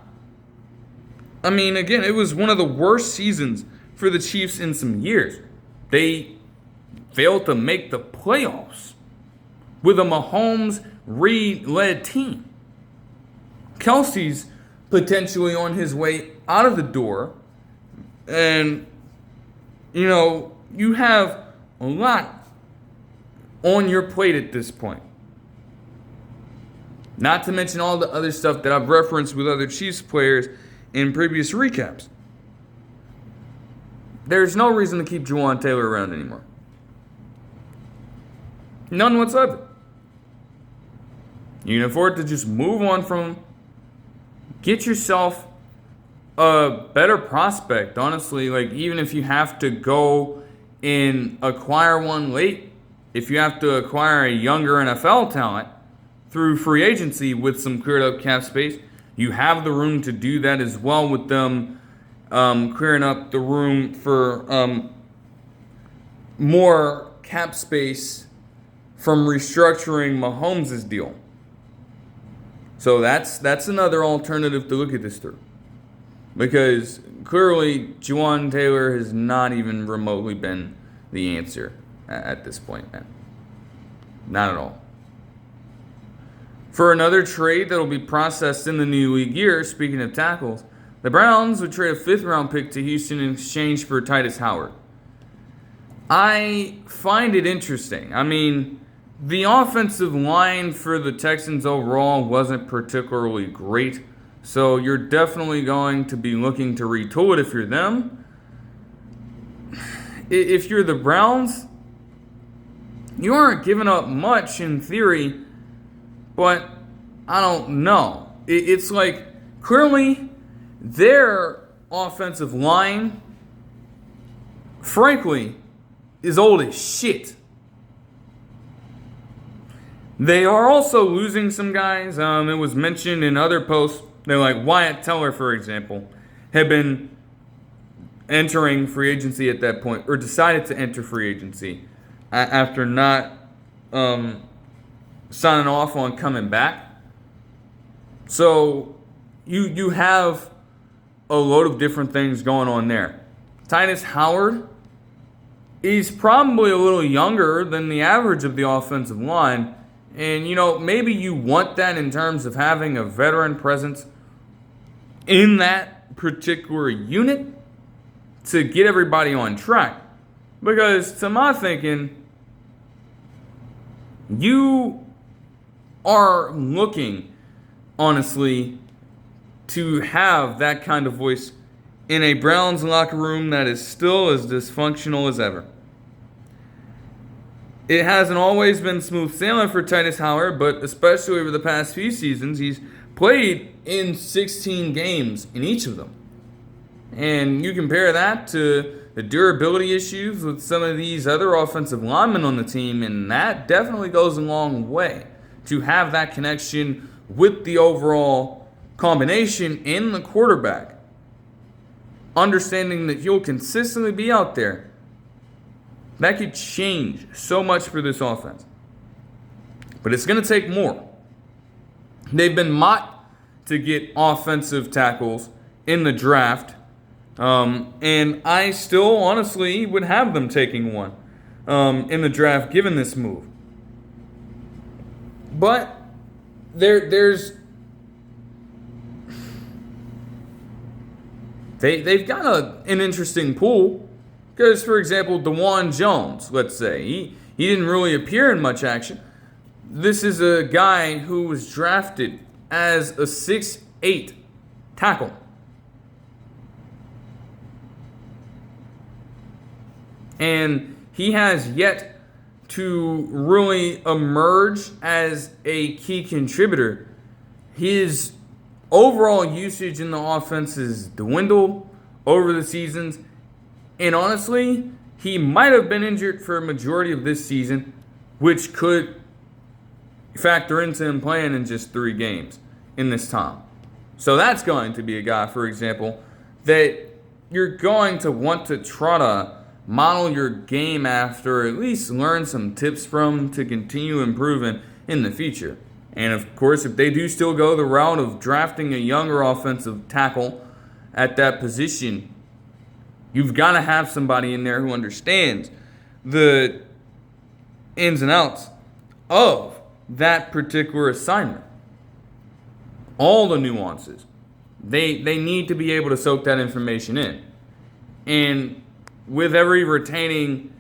I mean, again, it was one of the worst seasons for the Chiefs in some years. They failed to make the playoffs with a Mahomes-Reed-led team. Kelsey's potentially on his way out of the door. And, you know, you have a lot on your plate at this point. Not to mention all the other stuff that I've referenced with other Chiefs players in previous recaps. There's no reason to keep Jawaan Taylor around anymore. None whatsoever. You can afford to just move on from him. Get yourself a better prospect, honestly. Like, even if you have to go and acquire one late, if you have to acquire a younger NFL talent through free agency with some cleared up cap space, you have the room to do that as well with them clearing up the room for more cap space from restructuring Mahomes' deal. So that's another alternative to look at this through. Because clearly Jawaan Taylor has not even remotely been the answer at this point, man. Not at all. For another trade that will be processed in the new league year, speaking of tackles, the Browns would trade a 5th-round pick to Houston in exchange for Tytus Howard. I find it interesting. I mean, the offensive line for the Texans overall wasn't particularly great, so you're definitely going to be looking to retool it if you're them. If you're the Browns, you aren't giving up much in theory, but I don't know. It's like, clearly, their offensive line, frankly, is old as shit. They are also losing some guys. It was mentioned in other posts. They're like Wyatt Teller, for example, had been entering free agency at that point, or decided to enter free agency after not signing off on coming back. So you have a load of different things going on there. Tytus Howard is probably a little younger than the average of the offensive line. And, you know, maybe you want that in terms of having a veteran presence in that particular unit to get everybody on track. Because, to my thinking, you are looking, honestly, to have that kind of voice in a Browns locker room that is still as dysfunctional as ever. It hasn't always been smooth sailing for Tytus Howard, but especially over the past few seasons, he's played in 16 games in each of them. And you compare that to the durability issues with some of these other offensive linemen on the team, and that definitely goes a long way to have that connection with the overall combination in the quarterback. Understanding that he'll consistently be out there, that could change so much for this offense. But it's going to take more. They've been mocked to get offensive tackles in the draft. And I still honestly would have them taking one in the draft given this move. But they've got an interesting pool. Because, for example, Jawaan Jones, let's say, he didn't really appear in much action. This is a guy who was drafted as a 6'8" tackle. And he has yet to really emerge as a key contributor. His overall usage in the offense has dwindled over the seasons. And honestly, he might have been injured for a majority of this season, which could factor into him playing in just 3 games in this time. So that's going to be a guy, for example, that you're going to want to try to model your game after, or at least learn some tips from to continue improving in the future. And of course, if they do still go the route of drafting a younger offensive tackle at that position, you've got to have somebody in there who understands the ins and outs of that particular assignment. All the nuances. They need to be able to soak that information in. And with every retaining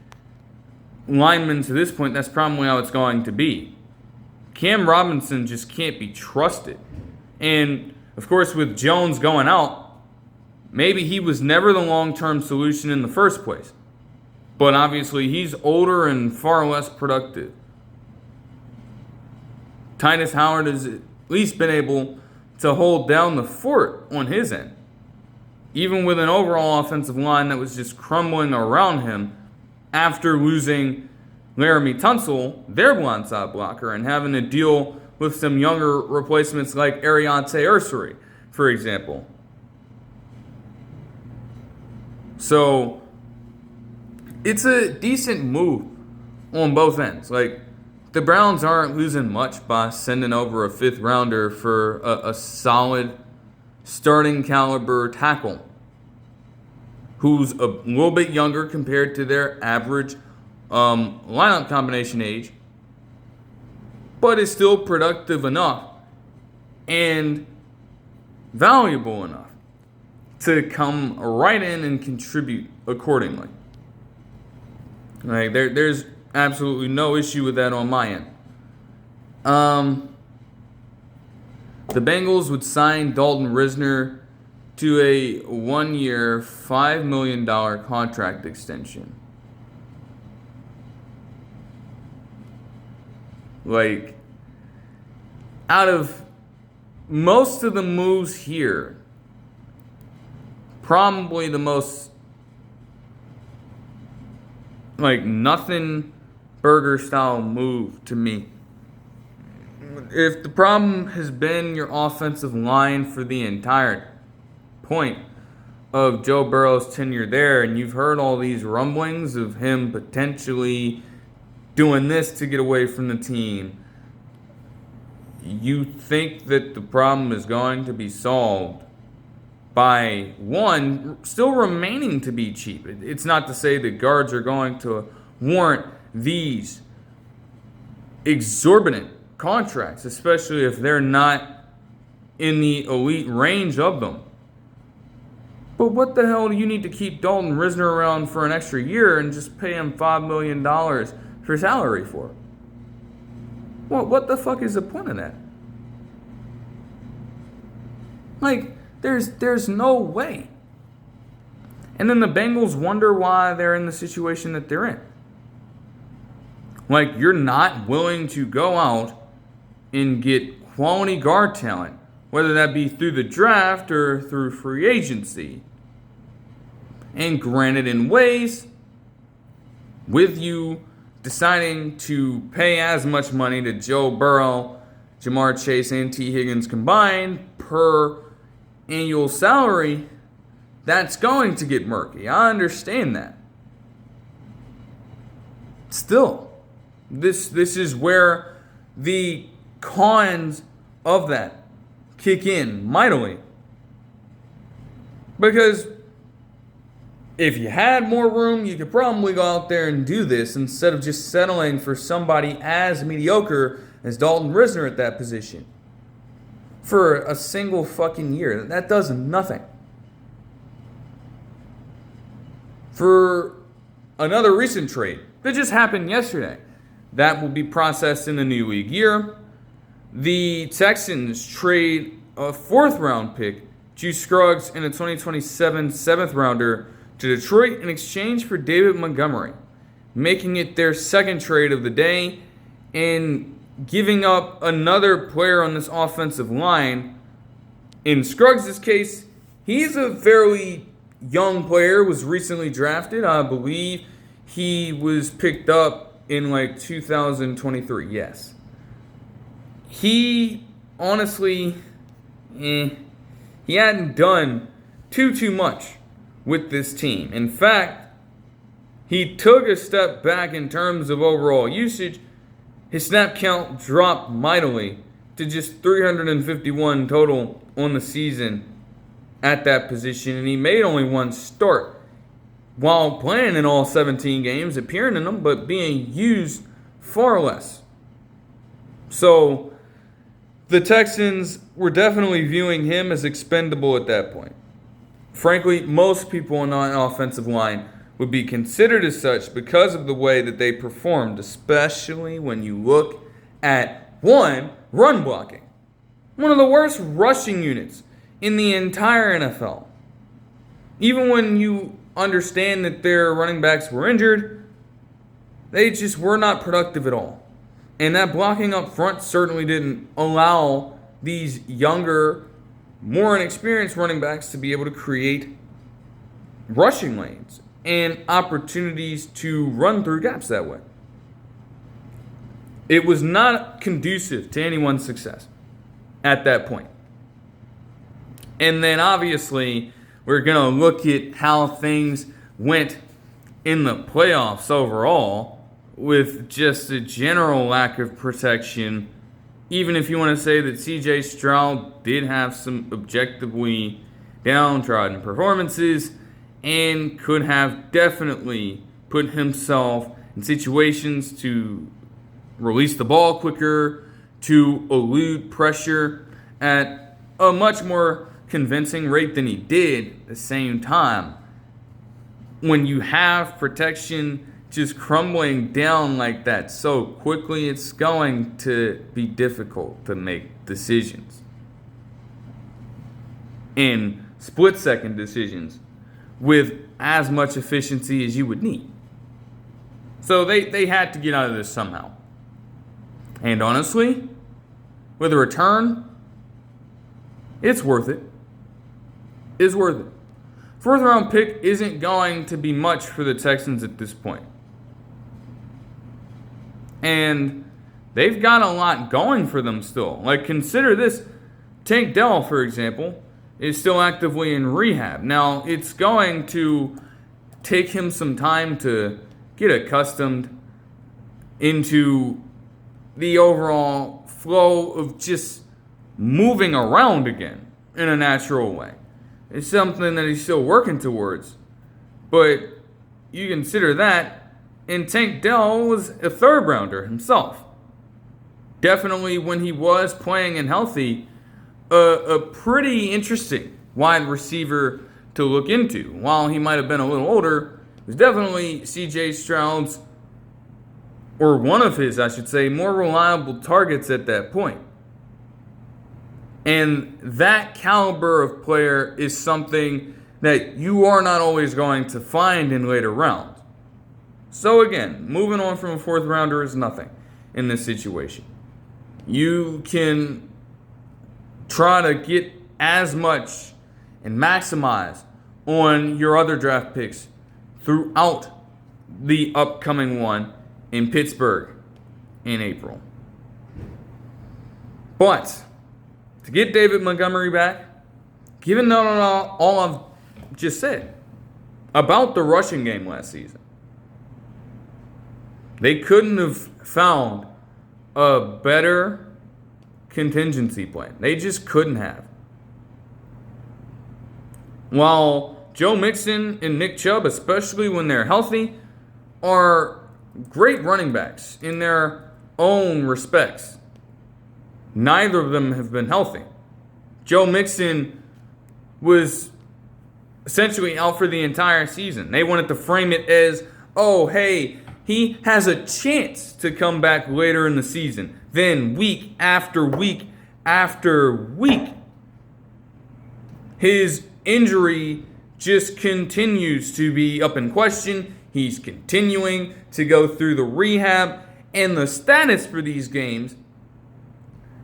lineman to this point, that's probably how it's going to be. Cam Robinson just can't be trusted. And, of course, with Jones going out, maybe he was never the long-term solution in the first place. But obviously, he's older and far less productive. Tytus Howard has at least been able to hold down the fort on his end. Even with an overall offensive line that was just crumbling around him after losing Laramie Tunsil, their blindside blocker, and having to deal with some younger replacements like Ariante Ursary, for example. So, it's a decent move on both ends. Like, the Browns aren't losing much by sending over a 5th rounder for a solid starting caliber tackle who's a little bit younger compared to their average lineup combination age, but is still productive enough and valuable enough to come right in and contribute accordingly. Like there's absolutely no issue with that on my end. The Bengals would sign Dalton Risner to a 1-year, $5 million contract extension. Like, out of most of the moves here, probably the most, like, nothing burger style move to me. If the problem has been your offensive line for the entire point of Joe Burrow's tenure there, and you've heard all these rumblings of him potentially doing this to get away from the team, you think that the problem is going to be solved by, one, still remaining to be cheap. It's not to say that guards are going to warrant these exorbitant contracts, especially if they're not in the elite range of them. But what the hell do you need to keep Dalton Risner around for an extra year and just pay him $5 million for salary for? What the fuck is the point of that? Like, there's no way. And then the Bengals wonder why they're in the situation that they're in. Like, you're not willing to go out and get quality guard talent, whether that be through the draft or through free agency. And granted, in ways, with you deciding to pay as much money to Joe Burrow, Jamar Chase, and T. Higgins combined per annual salary, that's going to get murky. I understand that. Still, this is where the cons of that kick in mightily. Because if you had more room, you could probably go out there and do this instead of just settling for somebody as mediocre as Dalton Risner at that position for a single fucking year. That does nothing. For another recent trade that just happened yesterday, that will be processed in the new league year. The Texans trade a 4th round pick to Scruggs and a 2027 7th rounder to Detroit in exchange for David Montgomery, making it their 2nd trade of the day and giving up another player on this offensive line. In Scruggs' case, he's a fairly young player, was recently drafted. I believe he was picked up in like 2023, yes. He honestly, he hadn't done too much with this team. In fact, he took a step back in terms of overall usage. His snap count dropped mightily to just 351 total on the season at that position, and he made only 1 start while playing in all 17 games, appearing in them, but being used far less. So the Texans were definitely viewing him as expendable at that point. Frankly, most people on the offensive line would be considered as such because of the way that they performed, especially when you look at, 1, run blocking. One of the worst rushing units in the entire NFL. Even when you understand that their running backs were injured, they just were not productive at all. And that blocking up front certainly didn't allow these younger, more inexperienced running backs to be able to create rushing lanes and opportunities to run through gaps that way. It was not conducive to anyone's success at that point. And then obviously, we're going to look at how things went in the playoffs overall with just a general lack of protection. Even if you want to say that C.J. Stroud did have some objectively downtrodden performances and could have definitely put himself in situations to release the ball quicker, to elude pressure at a much more convincing rate than he did at the same time. When you have protection just crumbling down like that so quickly, it's going to be difficult to make decisions. And split-second decisions with as much efficiency as you would need. So they had to get out of this somehow. And honestly, with a return, it's worth it. It's worth it. 4th round pick isn't going to be much for the Texans at this point. And they've got a lot going for them still. Like, consider this. Tank Dell, for example, is still actively in rehab. Now, it's going to take him some time to get accustomed into the overall flow of just moving around again in a natural way. It's something that he's still working towards. But you consider that, and Tank Dell was a 3rd rounder himself. Definitely, when he was playing and healthy, a pretty interesting wide receiver to look into. While he might have been a little older, it was definitely C.J. Stroud's or one of his, I should say, more reliable targets at that point. And that caliber of player is something that you are not always going to find in later rounds. So again, moving on from a fourth rounder is nothing in this situation. You can try to get as much and maximize on your other draft picks throughout the upcoming one in Pittsburgh in April. But to get David Montgomery back, given all I've just said about the rushing game last season, they couldn't have found a better contingency plan. They just couldn't have. While Joe Mixon and Nick Chubb, especially when they're healthy, are great running backs in their own respects, neither of them have been healthy. Joe Mixon was essentially out for the entire season. They wanted to frame it as, oh, hey, he has a chance to come back later in the season. Then week after week after week, his injury just continues to be up in question. He's continuing to go through the rehab, and the status for these games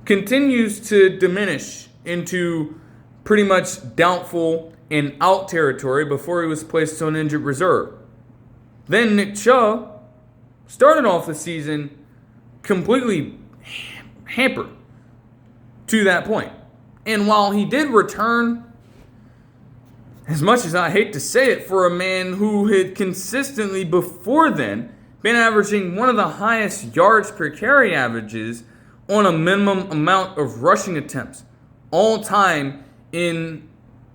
continues to diminish into pretty much doubtful and out territory before he was placed on injured reserve. Then Nick Chubb started off the season completely hampered to that point. And while he did return, as much as I hate to say it, for a man who had consistently before then been averaging one of the highest yards per carry averages on a minimum amount of rushing attempts all time in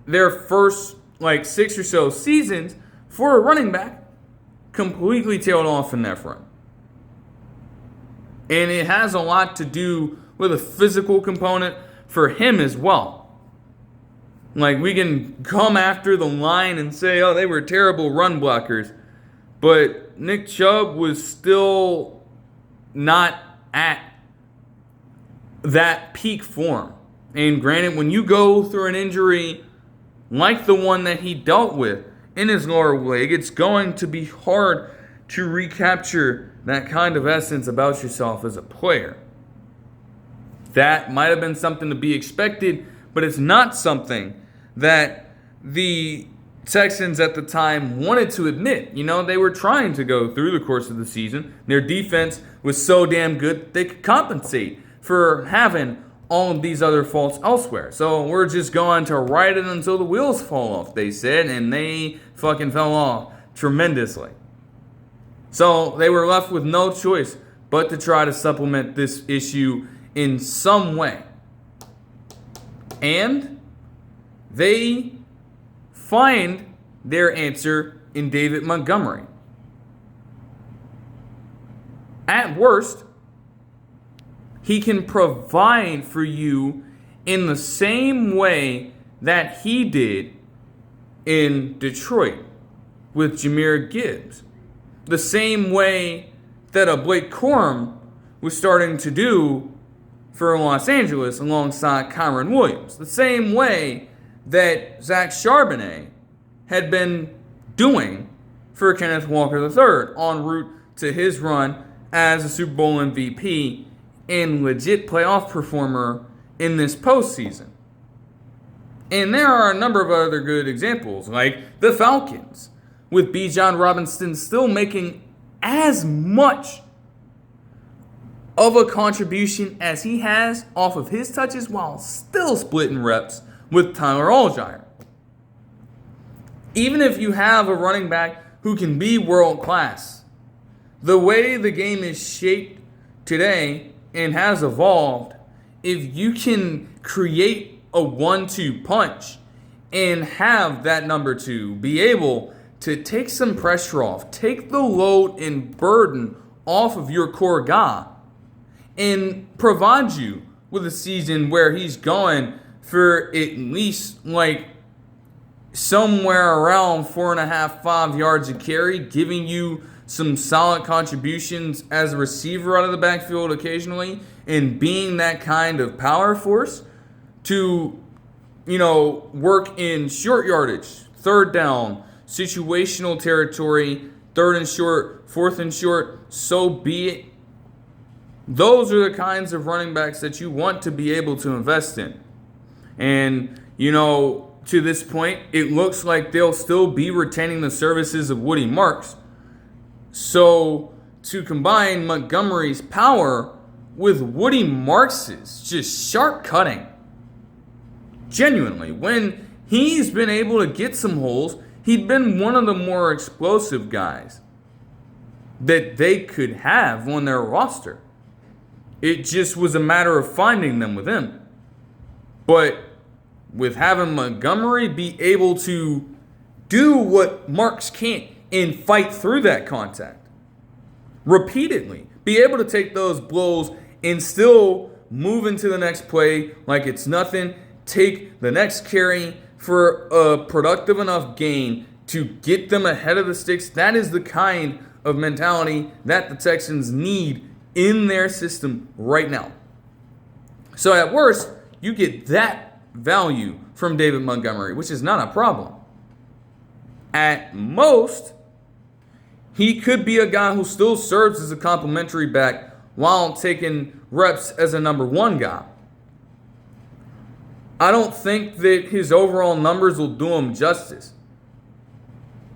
their first 6 or so seasons, for a running back, completely tailed off in that front. And it has a lot to do with a physical component for him as well. We can come after the line and say, oh, they were terrible run blockers. But Nick Chubb was still not at that peak form. And granted, when you go through an injury like the one that he dealt with in his lower leg, it's going to be hard to recapture that kind of essence about yourself as a player. That might have been something to be expected, but it's not something that the Texans at the time wanted to admit. They were trying to go through the course of the season. Their defense was so damn good they could compensate for having all of these other faults elsewhere. So we're just going to ride it until the wheels fall off, they said, and they fucking fell off tremendously. So they were left with no choice but to try to supplement this issue in some way. And they find their answer in David Montgomery. At worst, he can provide for you in the same way that he did in Detroit with Jahmyr Gibbs. The same way that a Blake Corum was starting to do for Los Angeles alongside Kyren Williams. The same way that Zach Charbonnet had been doing for Kenneth Walker III en route to his run as a Super Bowl MVP and legit playoff performer in this postseason. And there are a number of other good examples, like the Falcons, with Bijan Robinson still making as much of a contribution as he has off of his touches while still splitting reps with Tyler Allgeier. Even if you have a running back who can be world class, the way the game is shaped today and has evolved, if you can create a 1-2 punch and have that number 2 be able to take some pressure off, take the load and burden off of your core guy, and provide you with a season where he's going for at least somewhere around 4.5, 5 yards a carry, giving you some solid contributions as a receiver out of the backfield occasionally and being that kind of power force to, work in short yardage, third down, situational territory, third and short, fourth and short, so be it. Those are the kinds of running backs that you want to be able to invest in. And, to this point, it looks like they'll still be retaining the services of Woody Marks. So, to combine Montgomery's power with Woody Marks's just sharp cutting, genuinely, when he's been able to get some holes, he'd been one of the more explosive guys that they could have on their roster. It just was a matter of finding them with him. But with having Montgomery be able to do what Marks can't and fight through that contact repeatedly, be able to take those blows and still move into the next play like it's nothing, take the next carry for a productive enough gain to get them ahead of the sticks. That is the kind of mentality that the Texans need in their system right now. So at worst, you get that value from David Montgomery, which is not a problem. At most, he could be a guy who still serves as a complementary back while taking reps as a number one guy. I don't think that his overall numbers will do him justice.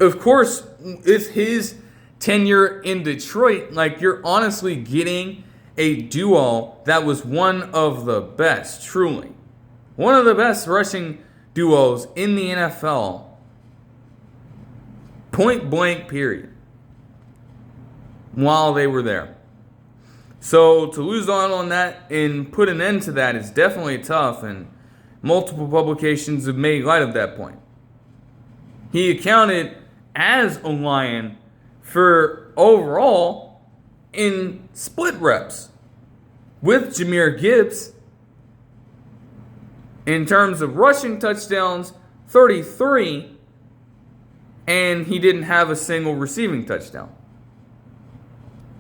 Of course, it's his tenure in Detroit. Like, you're honestly getting a duo that was one of the best, truly. One of the best rushing duos in the NFL. Point blank, period. While they were there. So to lose out on that and put an end to that is definitely tough, and multiple publications have made light of that point. He accounted as a Lion for overall in split reps with Jahmyr Gibbs. In terms of rushing touchdowns, 33, and he didn't have a single receiving touchdown.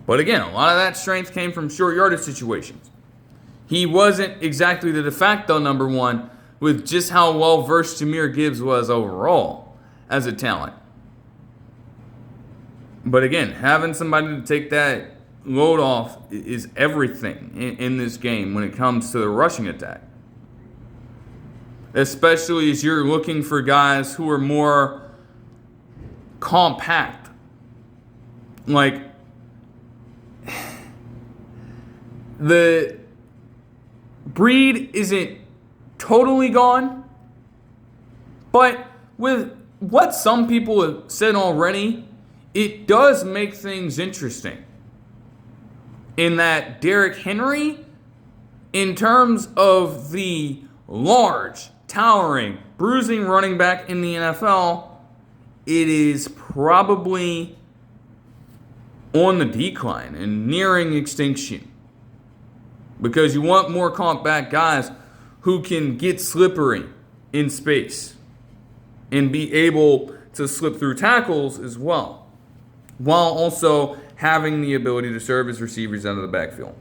But again, a lot of that strength came from short yardage situations. He wasn't exactly the de facto number one with just how well versed Jahmyr Gibbs was overall as a talent. But again, having somebody to take that load off is everything in this game when it comes to the rushing attack. Especially as you're looking for guys who are more compact. Like, the breed isn't totally gone, but with what some people have said already, it does make things interesting. In that Derrick Henry, in terms of the large, towering, bruising running back in the NFL, it is probably on the decline and nearing extinction. Because you want more compact guys who can get slippery in space and be able to slip through tackles as well, while also having the ability to serve as receivers out of the backfield.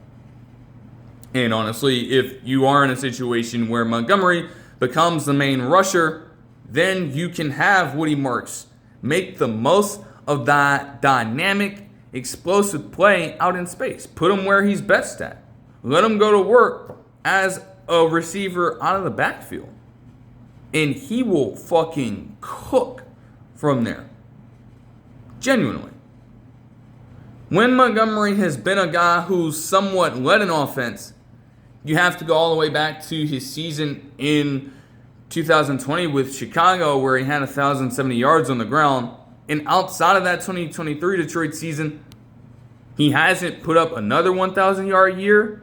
And honestly, if you are in a situation where Montgomery becomes the main rusher, then you can have Woody Marks make the most of that dynamic, explosive play out in space. Put him where he's best at. Let him go to work as a receiver out of the backfield. And he will fucking cook from there. Genuinely. When Montgomery has been a guy who's somewhat led an offense, you have to go all the way back to his season in 2020 with Chicago, where he had 1,070 yards on the ground. And outside of that 2023 Detroit season, he hasn't put up another 1,000-yard year.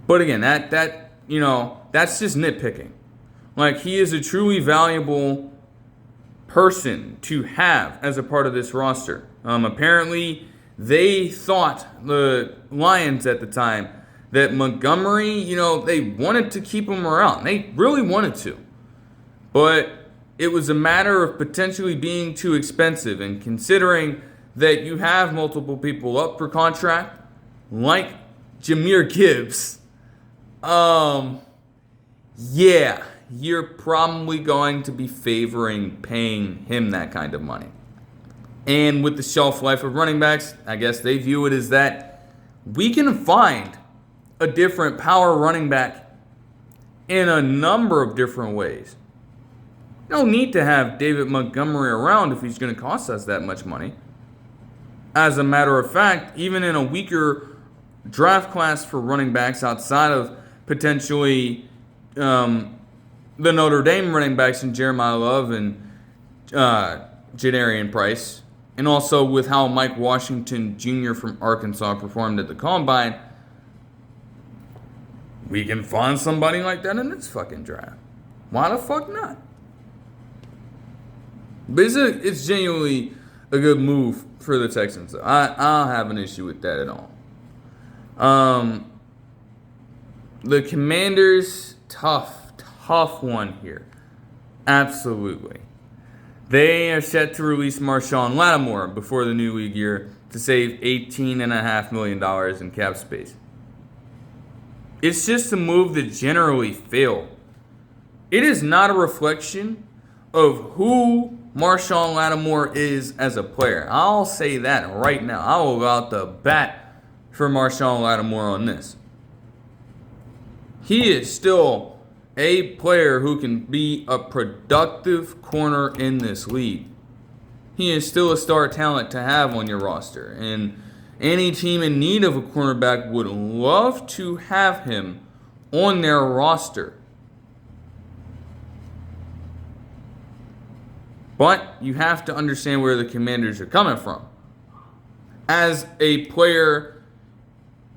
But again, that's just nitpicking. Like, he is a truly valuable person to have as a part of this roster. Apparently, they thought, the Lions at the time, that Montgomery, they wanted to keep him around. They really wanted to. But it was a matter of potentially being too expensive, and considering that you have multiple people up for contract, like Jahmyr Gibbs, yeah, you're probably going to be favoring paying him that kind of money. And with the shelf life of running backs, I guess they view it as that we can find a different power running back in a number of different ways. No need to have David Montgomery around if he's going to cost us that much money. As a matter of fact, even in a weaker draft class for running backs outside of potentially the Notre Dame running backs in Jeremiah Love and Jadarian Price, and also with how Mike Washington Jr. from Arkansas performed at the Combine, we can find somebody like that in this fucking draft. Why the fuck not? But it's genuinely a good move for the Texans. I don't have an issue with that at all. The Commanders, tough one here. Absolutely. They are set to release Marshon Lattimore before the new league year to save $18.5 million in cap space. It's just a move that generally failed. It is not a reflection of who Marshon Lattimore is as a player. I'll say that right now. I will go out the bat for Marshon Lattimore on this. He is still a player who can be a productive corner in this league. He is still a star talent to have on your roster. And any team in need of a cornerback would love to have him on their roster. But you have to understand where the Commanders are coming from. As a player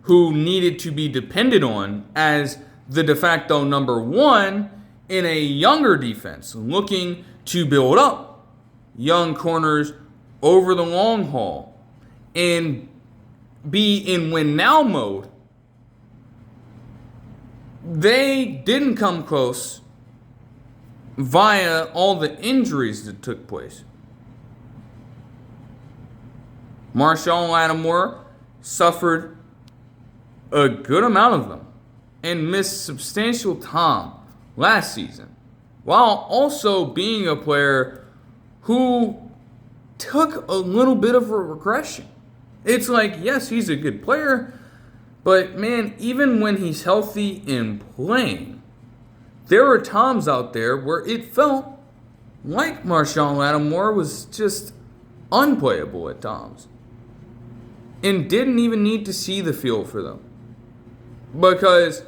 who needed to be depended on as the de facto number one in a younger defense, looking to build up young corners over the long haul and be in win now mode, they didn't come close via all the injuries that took place. Marshon Lattimore suffered a good amount of them and missed substantial time last season, while also being a player who took a little bit of a regression. It's like, yes, he's a good player, but man, even when he's healthy and playing, there are times out there where it felt like Marshon Lattimore was just unplayable at times and didn't even need to see the field for them, because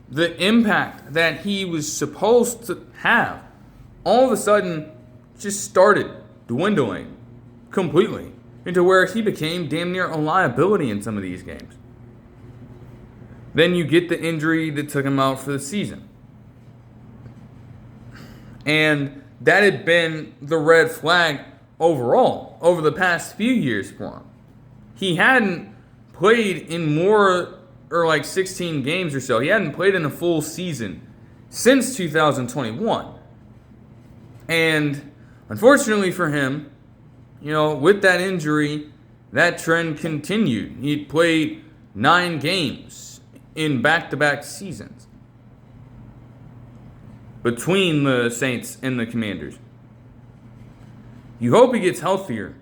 the impact that he was supposed to have all of a sudden just started dwindling completely into where he became damn near a liability in some of these games. Then you get the injury that took him out for the season. And that had been the red flag overall over the past few years for him. He hadn't played in more or like 16 games or so. He hadn't played in a full season since 2021. And unfortunately for him, with that injury, that trend continued. He played 9 games in back-to-back seasons between the Saints and the Commanders. You hope he gets healthier.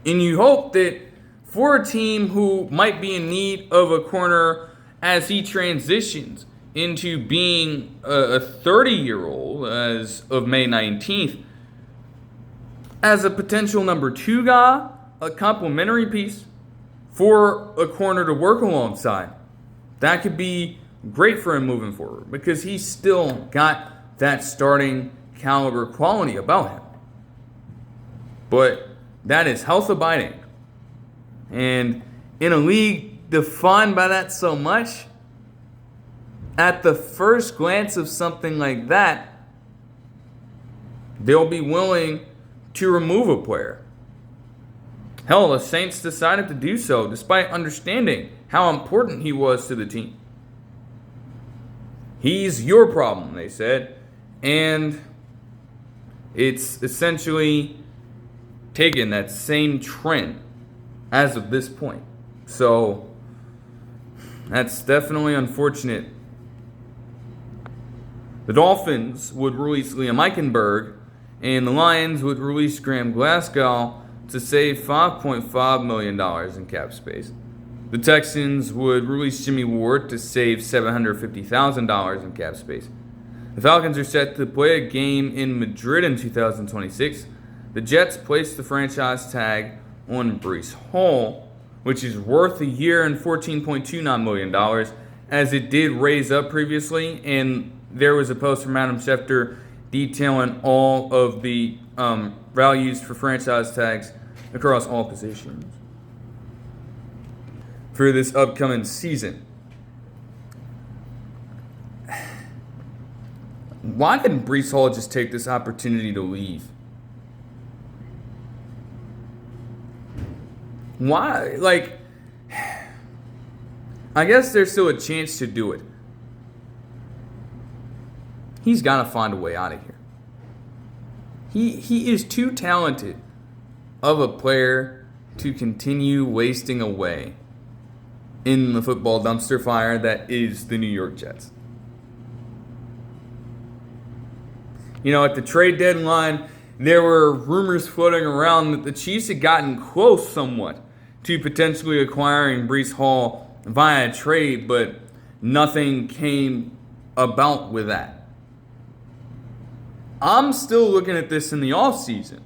And you hope that for a team who might be in need of a corner as he transitions into being a 30-year-old as of May 19th, as a potential number 2 guy, a complimentary piece for a corner to work alongside, that could be great for him moving forward, because he's still got that starting caliber quality about him. But that is health abiding. And in a league defined by that so much, at the first glance of something like that, they'll be willing to remove a player. Hell, the Saints decided to do so despite understanding how important he was to the team. He's your problem, they said, and it's essentially taken that same trend as of this point. So that's definitely unfortunate. The Dolphins would release Liam Eichenberg, and the Lions would release Graham Glasgow to save $5.5 million in cap space. The Texans would release Jimmie Ward to save $750,000 in cap space. The Falcons are set to play a game in Madrid in 2026. The Jets placed the franchise tag on Breece Hall, which is worth a year and $14.29 million, as it did raise up previously, and there was a post from Adam Schefter detailing all of the values for franchise tags across all positions for this upcoming season. Why didn't Breece Hall just take this opportunity to leave? Why? Like, I guess there's still a chance to do it. He's got to find a way out of here. He is too talented of a player to continue wasting away in the football dumpster fire that is the New York Jets. You know, at the trade deadline, there were rumors floating around that the Chiefs had gotten close somewhat to potentially acquiring Breece Hall via trade, but nothing came about with that. I'm still looking at this in the offseason,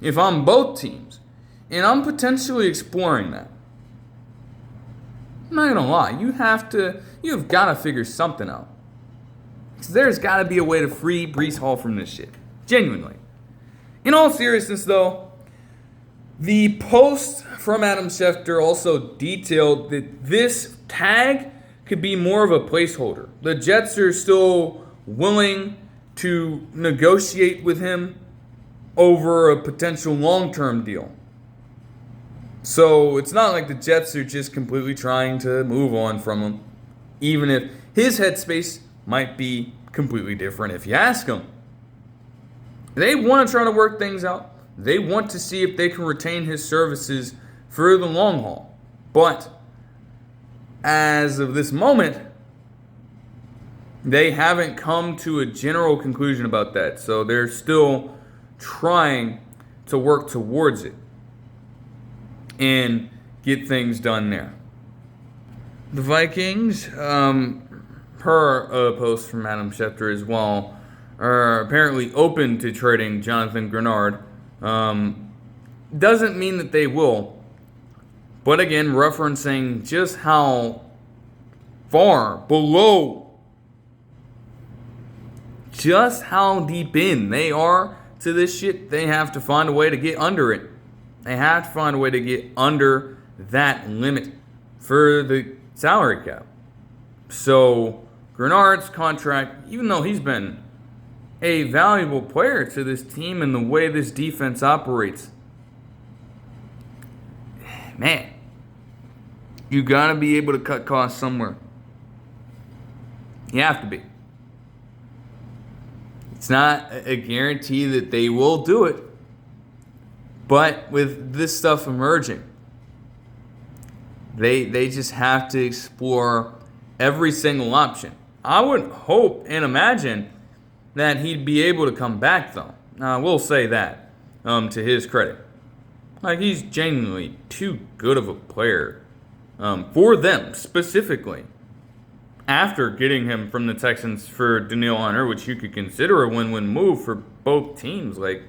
if I'm both teams, and I'm potentially exploring that. I'm not gonna lie, you've got to figure something out. Because there's got to be a way to free Breece Hall from this shit. Genuinely. In all seriousness, though, the post from Adam Schefter also detailed that this tag could be more of a placeholder. The Jets are still willing to negotiate with him over a potential long-term deal. So it's not like the Jets are just completely trying to move on from him, even if his headspace might be completely different if you ask him. They want to try to work things out. They want to see if they can retain his services for the long haul. But as of this moment, they haven't come to a general conclusion about that. So they're still trying to work towards it and get things done there. The Vikings, per a post from Adam Schefter as well, are apparently open to trading Jonathan Greenard. Doesn't mean that they will, but again, referencing just how far below, just how deep in they are to this shit. They have to find a way to get under it. They have to find a way to get under that limit for the salary cap. So Greenard's contract, even though he's been a valuable player to this team and the way this defense operates, man, you got to be able to cut costs somewhere. You have to be. It's not a guarantee that they will do it, but with this stuff emerging, they just have to explore every single option. I would hope and imagine that he'd be able to come back, though. I will say that, to his credit. Like, he's genuinely too good of a player for them, specifically. After getting him from the Texans for Danielle Hunter, which you could consider a win-win move for both teams. Like,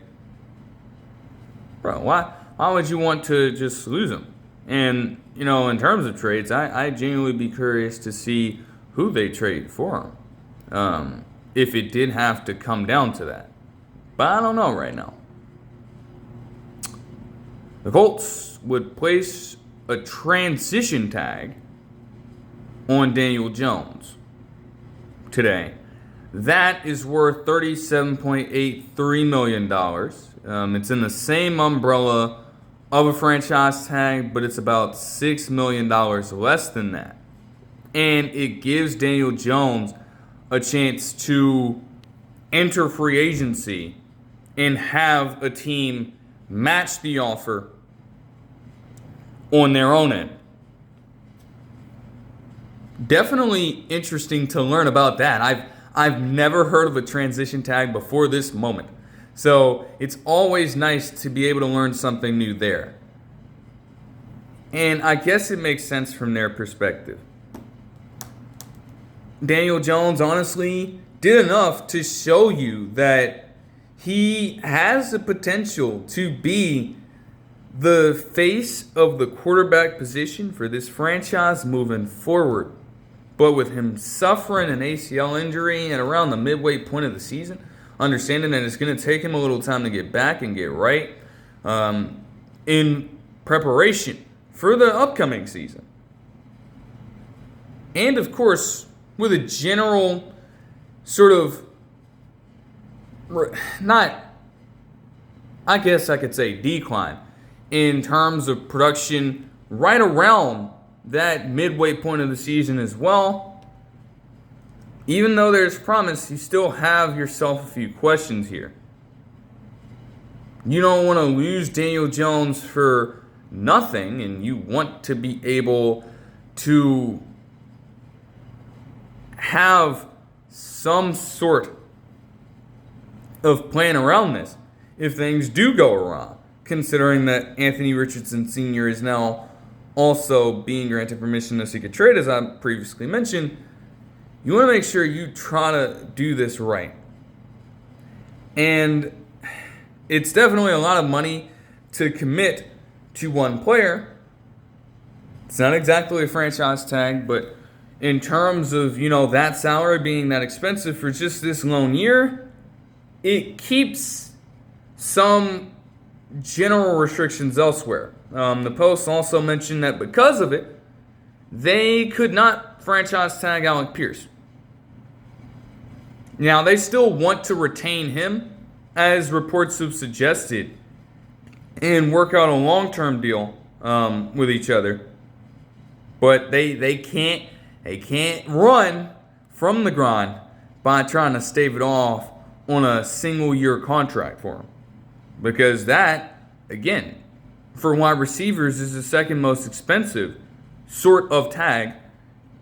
bro, why would you want to just lose him? And, you know, in terms of trades, I genuinely be curious to see who they trade for him. If it did have to come down to that. But I don't know right now. The Colts would place a transition tag on Daniel Jones today. That is worth $37.83 million. It's in the same umbrella of a franchise tag, but it's about $6 million less than that. And it gives Daniel Jones a chance to enter free agency and have a team match the offer on their own end. Definitely interesting to learn about that. I've never heard of a transition tag before this moment. So it's always nice to be able to learn something new there. And I guess it makes sense from their perspective. Daniel Jones honestly did enough to show you that he has the potential to be the face of the quarterback position for this franchise moving forward. But with him suffering an ACL injury and around the midway point of the season, understanding that it's going to take him a little time to get back and get right in preparation for the upcoming season. And of course, with a general sort of, I guess I could say decline in terms of production right around that midway point of the season as well. Even though there's promise, you still have yourself a few questions here. You don't want to lose Daniel Jones for nothing, and you want to be able to have some sort of plan around this if things do go wrong, considering that Anthony Richardson Sr. is now also being granted permission to seek a trade, as I previously mentioned. You want to make sure you try to do this right. And it's definitely a lot of money to commit to one player. It's not exactly a franchise tag, but in terms of, that salary being that expensive for just this lone year, it keeps some general restrictions elsewhere. The Post also mentioned that because of it, they could not franchise tag Alec Pierce. Now, they still want to retain him, as reports have suggested, and work out a long-term deal with each other. But they can't run from the grind by trying to stave it off on a single-year contract for him. Because that, again, for wide receivers is the second most expensive sort of tag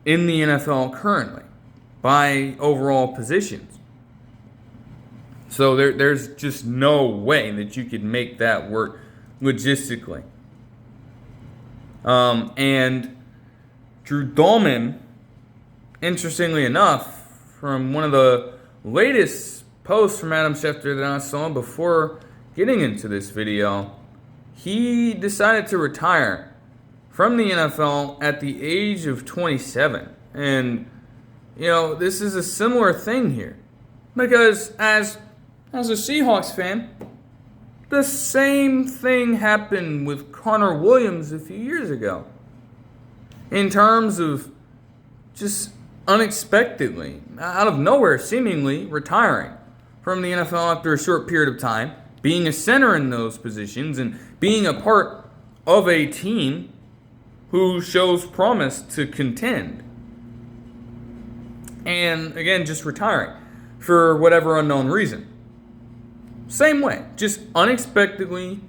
in the NFL currently by overall positions. So there's just no way that you could make that work logistically. And Drew Dalman, interestingly enough, from one of the latest posts from Adam Schefter that I saw before getting into this video, he decided to retire from the NFL at the age of 27. And, this is a similar thing here. Because as a Seahawks fan, the same thing happened with Connor Williams a few years ago. In terms of just unexpectedly, out of nowhere, seemingly retiring from the NFL after a short period of time, being a center in those positions and being a part of a team who shows promise to contend. And again, just retiring for whatever unknown reason. Same way, just unexpectedly,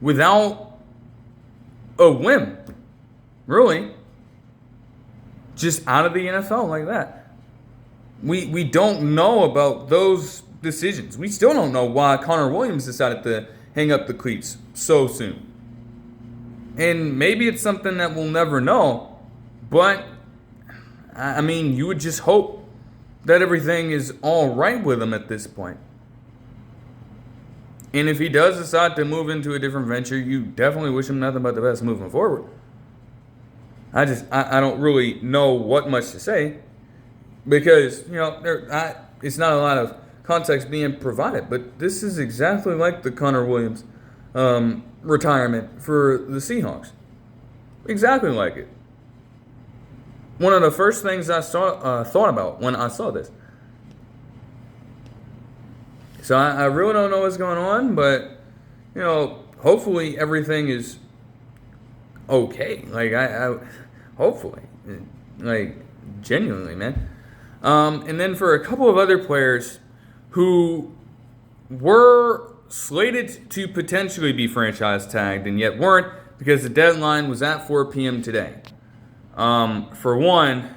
without a whim, really, just out of the NFL like that. We don't know about those decisions. We still don't know why Connor Williams decided to hang up the cleats so soon. And maybe it's something that we'll never know, but you would just hope that everything is all right with him at this point. And if he does decide to move into a different venture, you definitely wish him nothing but the best moving forward. I don't really know what much to say because, it's not a lot of context being provided, but this is exactly like the Connor Williams retirement for the Seahawks. Exactly like it. One of the first things I thought about when I saw this. So I really don't know what's going on, but, hopefully everything is okay. Hopefully. Genuinely, man. And then for a couple of other players who were slated to potentially be franchise tagged and yet weren't because the deadline was at 4 p.m. today. For one,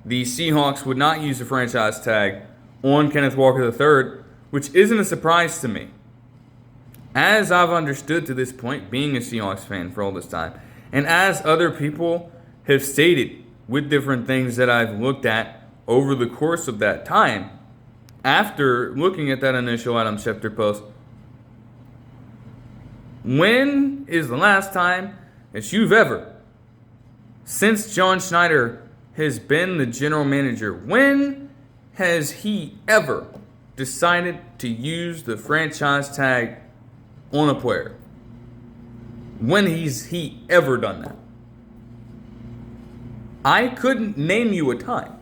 the Seahawks would not use a franchise tag on Kenneth Walker III, which isn't a surprise to me. As I've understood to this point, being a Seahawks fan for all this time, and as other people have stated with different things that I've looked at over the course of that time, after looking at that initial Adam Schefter post, when is the last time that you've ever, since John Schneider has been the general manager, when has he ever decided to use the franchise tag on a player? When has he ever done that? I couldn't name you a time.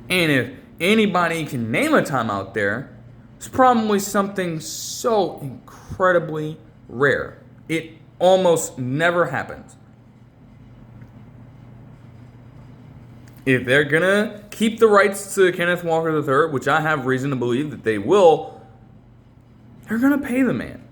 And if anybody can name a time out there, it's probably something so incredibly rare. It almost never happens. If they're going to keep the rights to Kenneth Walker III, which I have reason to believe that they will, they're going to pay the man.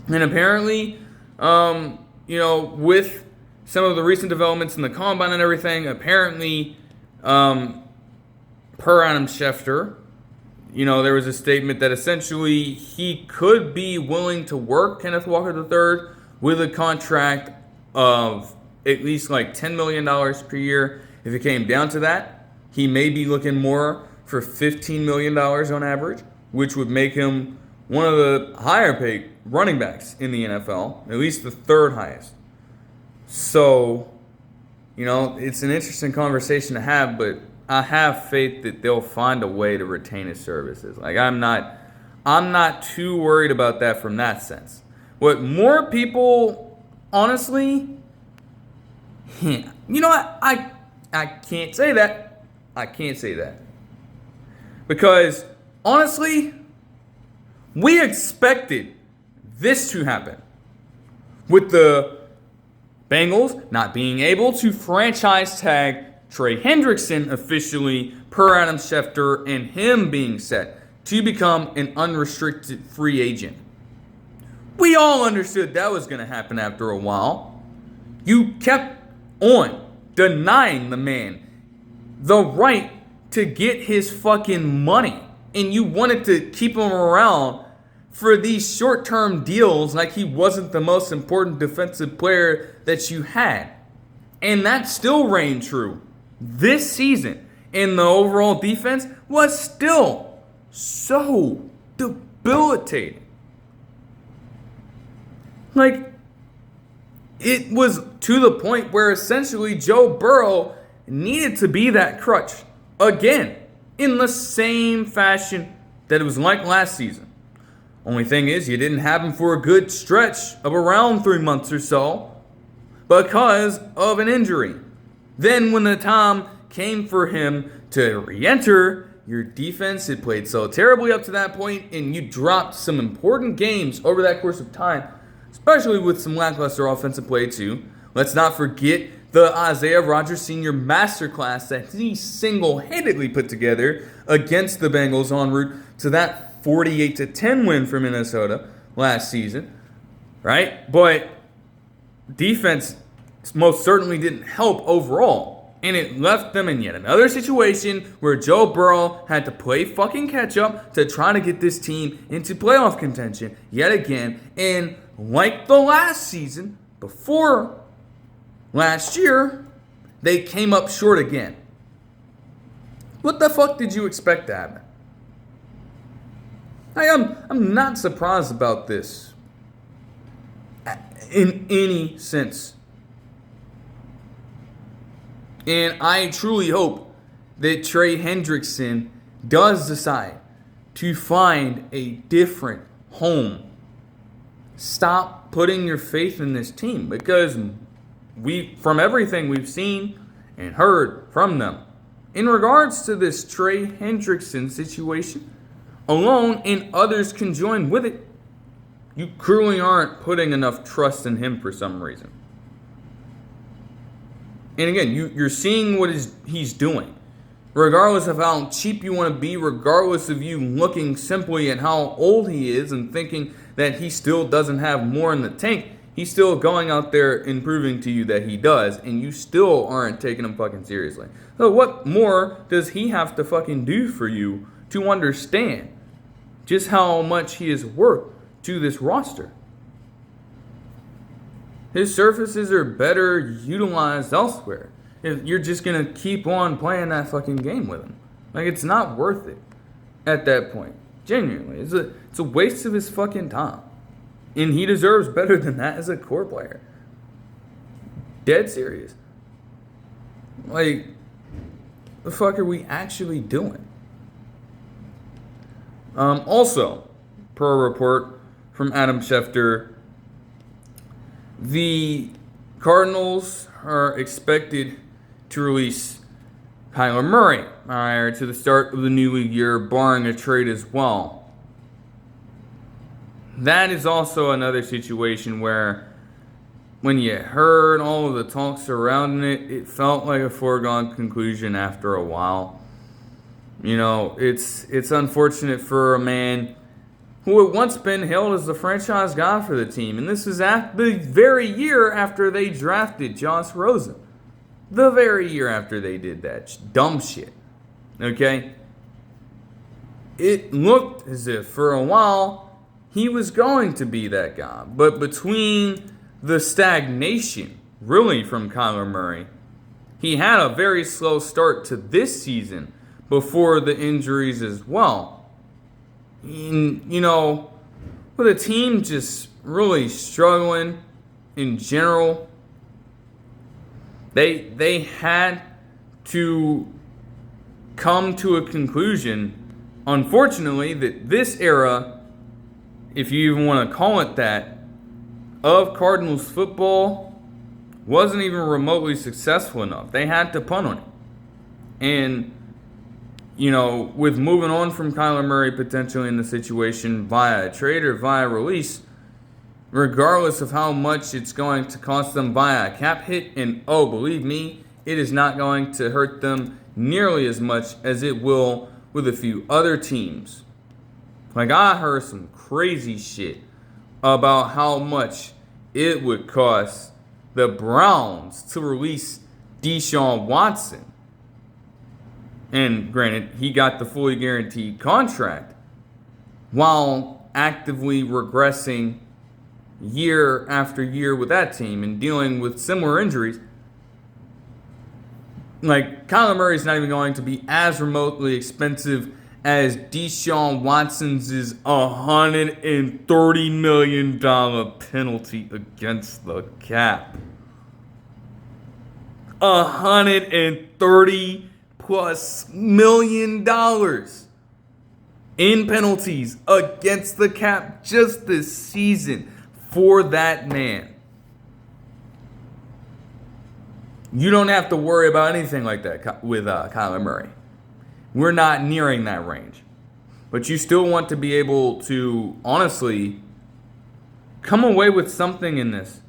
And apparently, with some of the recent developments in the combine and everything, apparently, per Adam Schefter, there was a statement that essentially he could be willing to work Kenneth Walker III with a contract of at least like $10 million per year. If it came down to that, he may be looking more for $15 million on average, which would make him one of the higher paid running backs in the NFL, at least the third highest. So, it's an interesting conversation to have, but I have faith that they'll find a way to retain his services. Like, I'm not too worried about that from that sense. What more people, honestly, I can't say that. I can't say that. Because, honestly, we expected this to happen. With the Bengals not being able to franchise tag Trey Hendrickson officially per Adam Schefter and him being set to become an unrestricted free agent. We all understood that was going to happen after a while. You kept on denying the man the right to get his fucking money. And you wanted to keep him around for these short-term deals like he wasn't the most important defensive player that you had. And that still reigned true this season. And the overall defense was still so debilitating. Like, it was to the point where essentially Joe Burrow needed to be that crutch again in the same fashion that it was like last season. Only thing is, you didn't have him for a good stretch of around 3 months or so because of an injury. Then when the time came for him to re-enter, your defense had played so terribly up to that point, and you dropped some important games over that course of time, especially with some lackluster offensive play too. Let's not forget the Isaiah Rodgers Sr. masterclass that he single-handedly put together against the Bengals en route to that 48-10 win for Minnesota last season, right? But defense most certainly didn't help overall. And it left them in yet another situation where Joe Burrow had to play fucking catch up to try to get this team into playoff contention yet again. And like the last season, before last year, they came up short again. What the fuck did you expect to happen? I'm not surprised about this in any sense. And I truly hope that Trey Hendrickson does decide to find a different home. Stop putting your faith in this team, because from everything we've seen and heard from them in regards to this Trey Hendrickson situation alone, and others can join with it, you clearly aren't putting enough trust in him for some reason. And again, you're seeing what he's doing. regardless of how cheap you want to be, regardless of you looking simply at how old he is and thinking that he still doesn't have more in the tank, he's still going out there and proving to you that he does, and you still aren't taking him fucking seriously. So what more does he have to fucking do for you to understand just how much he is worth to this roster? His surfaces are better utilized elsewhere. If you're just going to keep on playing that fucking game with him. Like, it's not worth it at that point. Genuinely. It's a waste of his fucking time. And he deserves better than that as a core player. Dead serious. Like, the fuck are we actually doing? Also, per a report from Adam Schefter, the Cardinals are expected to release Kyler Murray prior to the start of the new league year, barring a trade as well. That is also another situation where when you heard all of the talk surrounding it, it felt like a foregone conclusion after a while. You know, it's unfortunate for a man who had once been hailed as the franchise guy for the team. And this is at the very year after they drafted Josh Rosen. The very year after they did that dumb shit. Okay? It looked as if for a while he was going to be that guy. But between the stagnation, really, from Kyler Murray, he had a very slow start to this season before the injuries as well. And, you know, with a team just really struggling in general, they had to come to a conclusion, unfortunately, that this era, if you even want to call it that, of Cardinals football wasn't even remotely successful enough. They had to punt on it. And, you know, with moving on from Kyler Murray potentially in the situation via a trade or via release, regardless of how much it's going to cost them via a cap hit, and oh, believe me, it is not going to hurt them nearly as much as it will with a few other teams. Like, I heard some crazy shit about how much it would cost the Browns to release Deshaun Watson. And granted, he got the fully guaranteed contract while actively regressing year after year with that team and dealing with similar injuries. Like, Kyler Murray's not even going to be as remotely expensive as Deshaun Watson's $130 million penalty against the cap. $130+ million in penalties against the cap just this season for that man. You don't have to worry about anything like that with Kyler Murray. We're not nearing that range. But you still want to be able to, honestly, come away with something in this.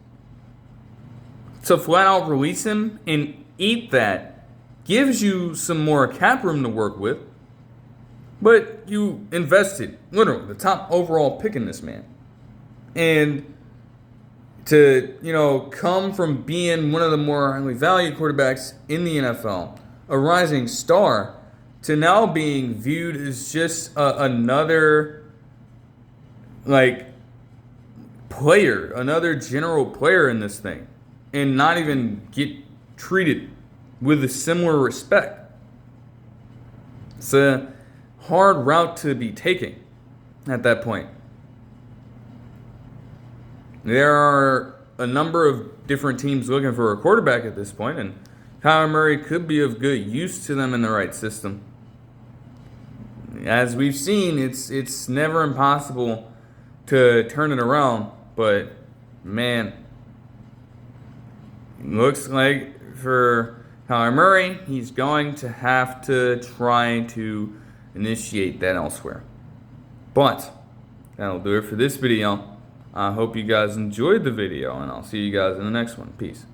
To flat out release him and eat that gives you some more cap room to work with. But you invested, literally, the top overall pick in this man. And to, you know, come from being one of the more highly valued quarterbacks in the NFL, a rising star, to now being viewed as just another, like, player, another general player in this thing, and not even get treated with a similar respect. It's a hard route to be taking at that point. There are a number of different teams looking for a quarterback at this point, and Kyler Murray could be of good use to them in the right system. As we've seen, it's never impossible to turn it around, but man, looks like for Kyler Murray, he's going to have to try to initiate that elsewhere. But that'll do it for this video. I hope you guys enjoyed the video, and I'll see you guys in the next one. Peace.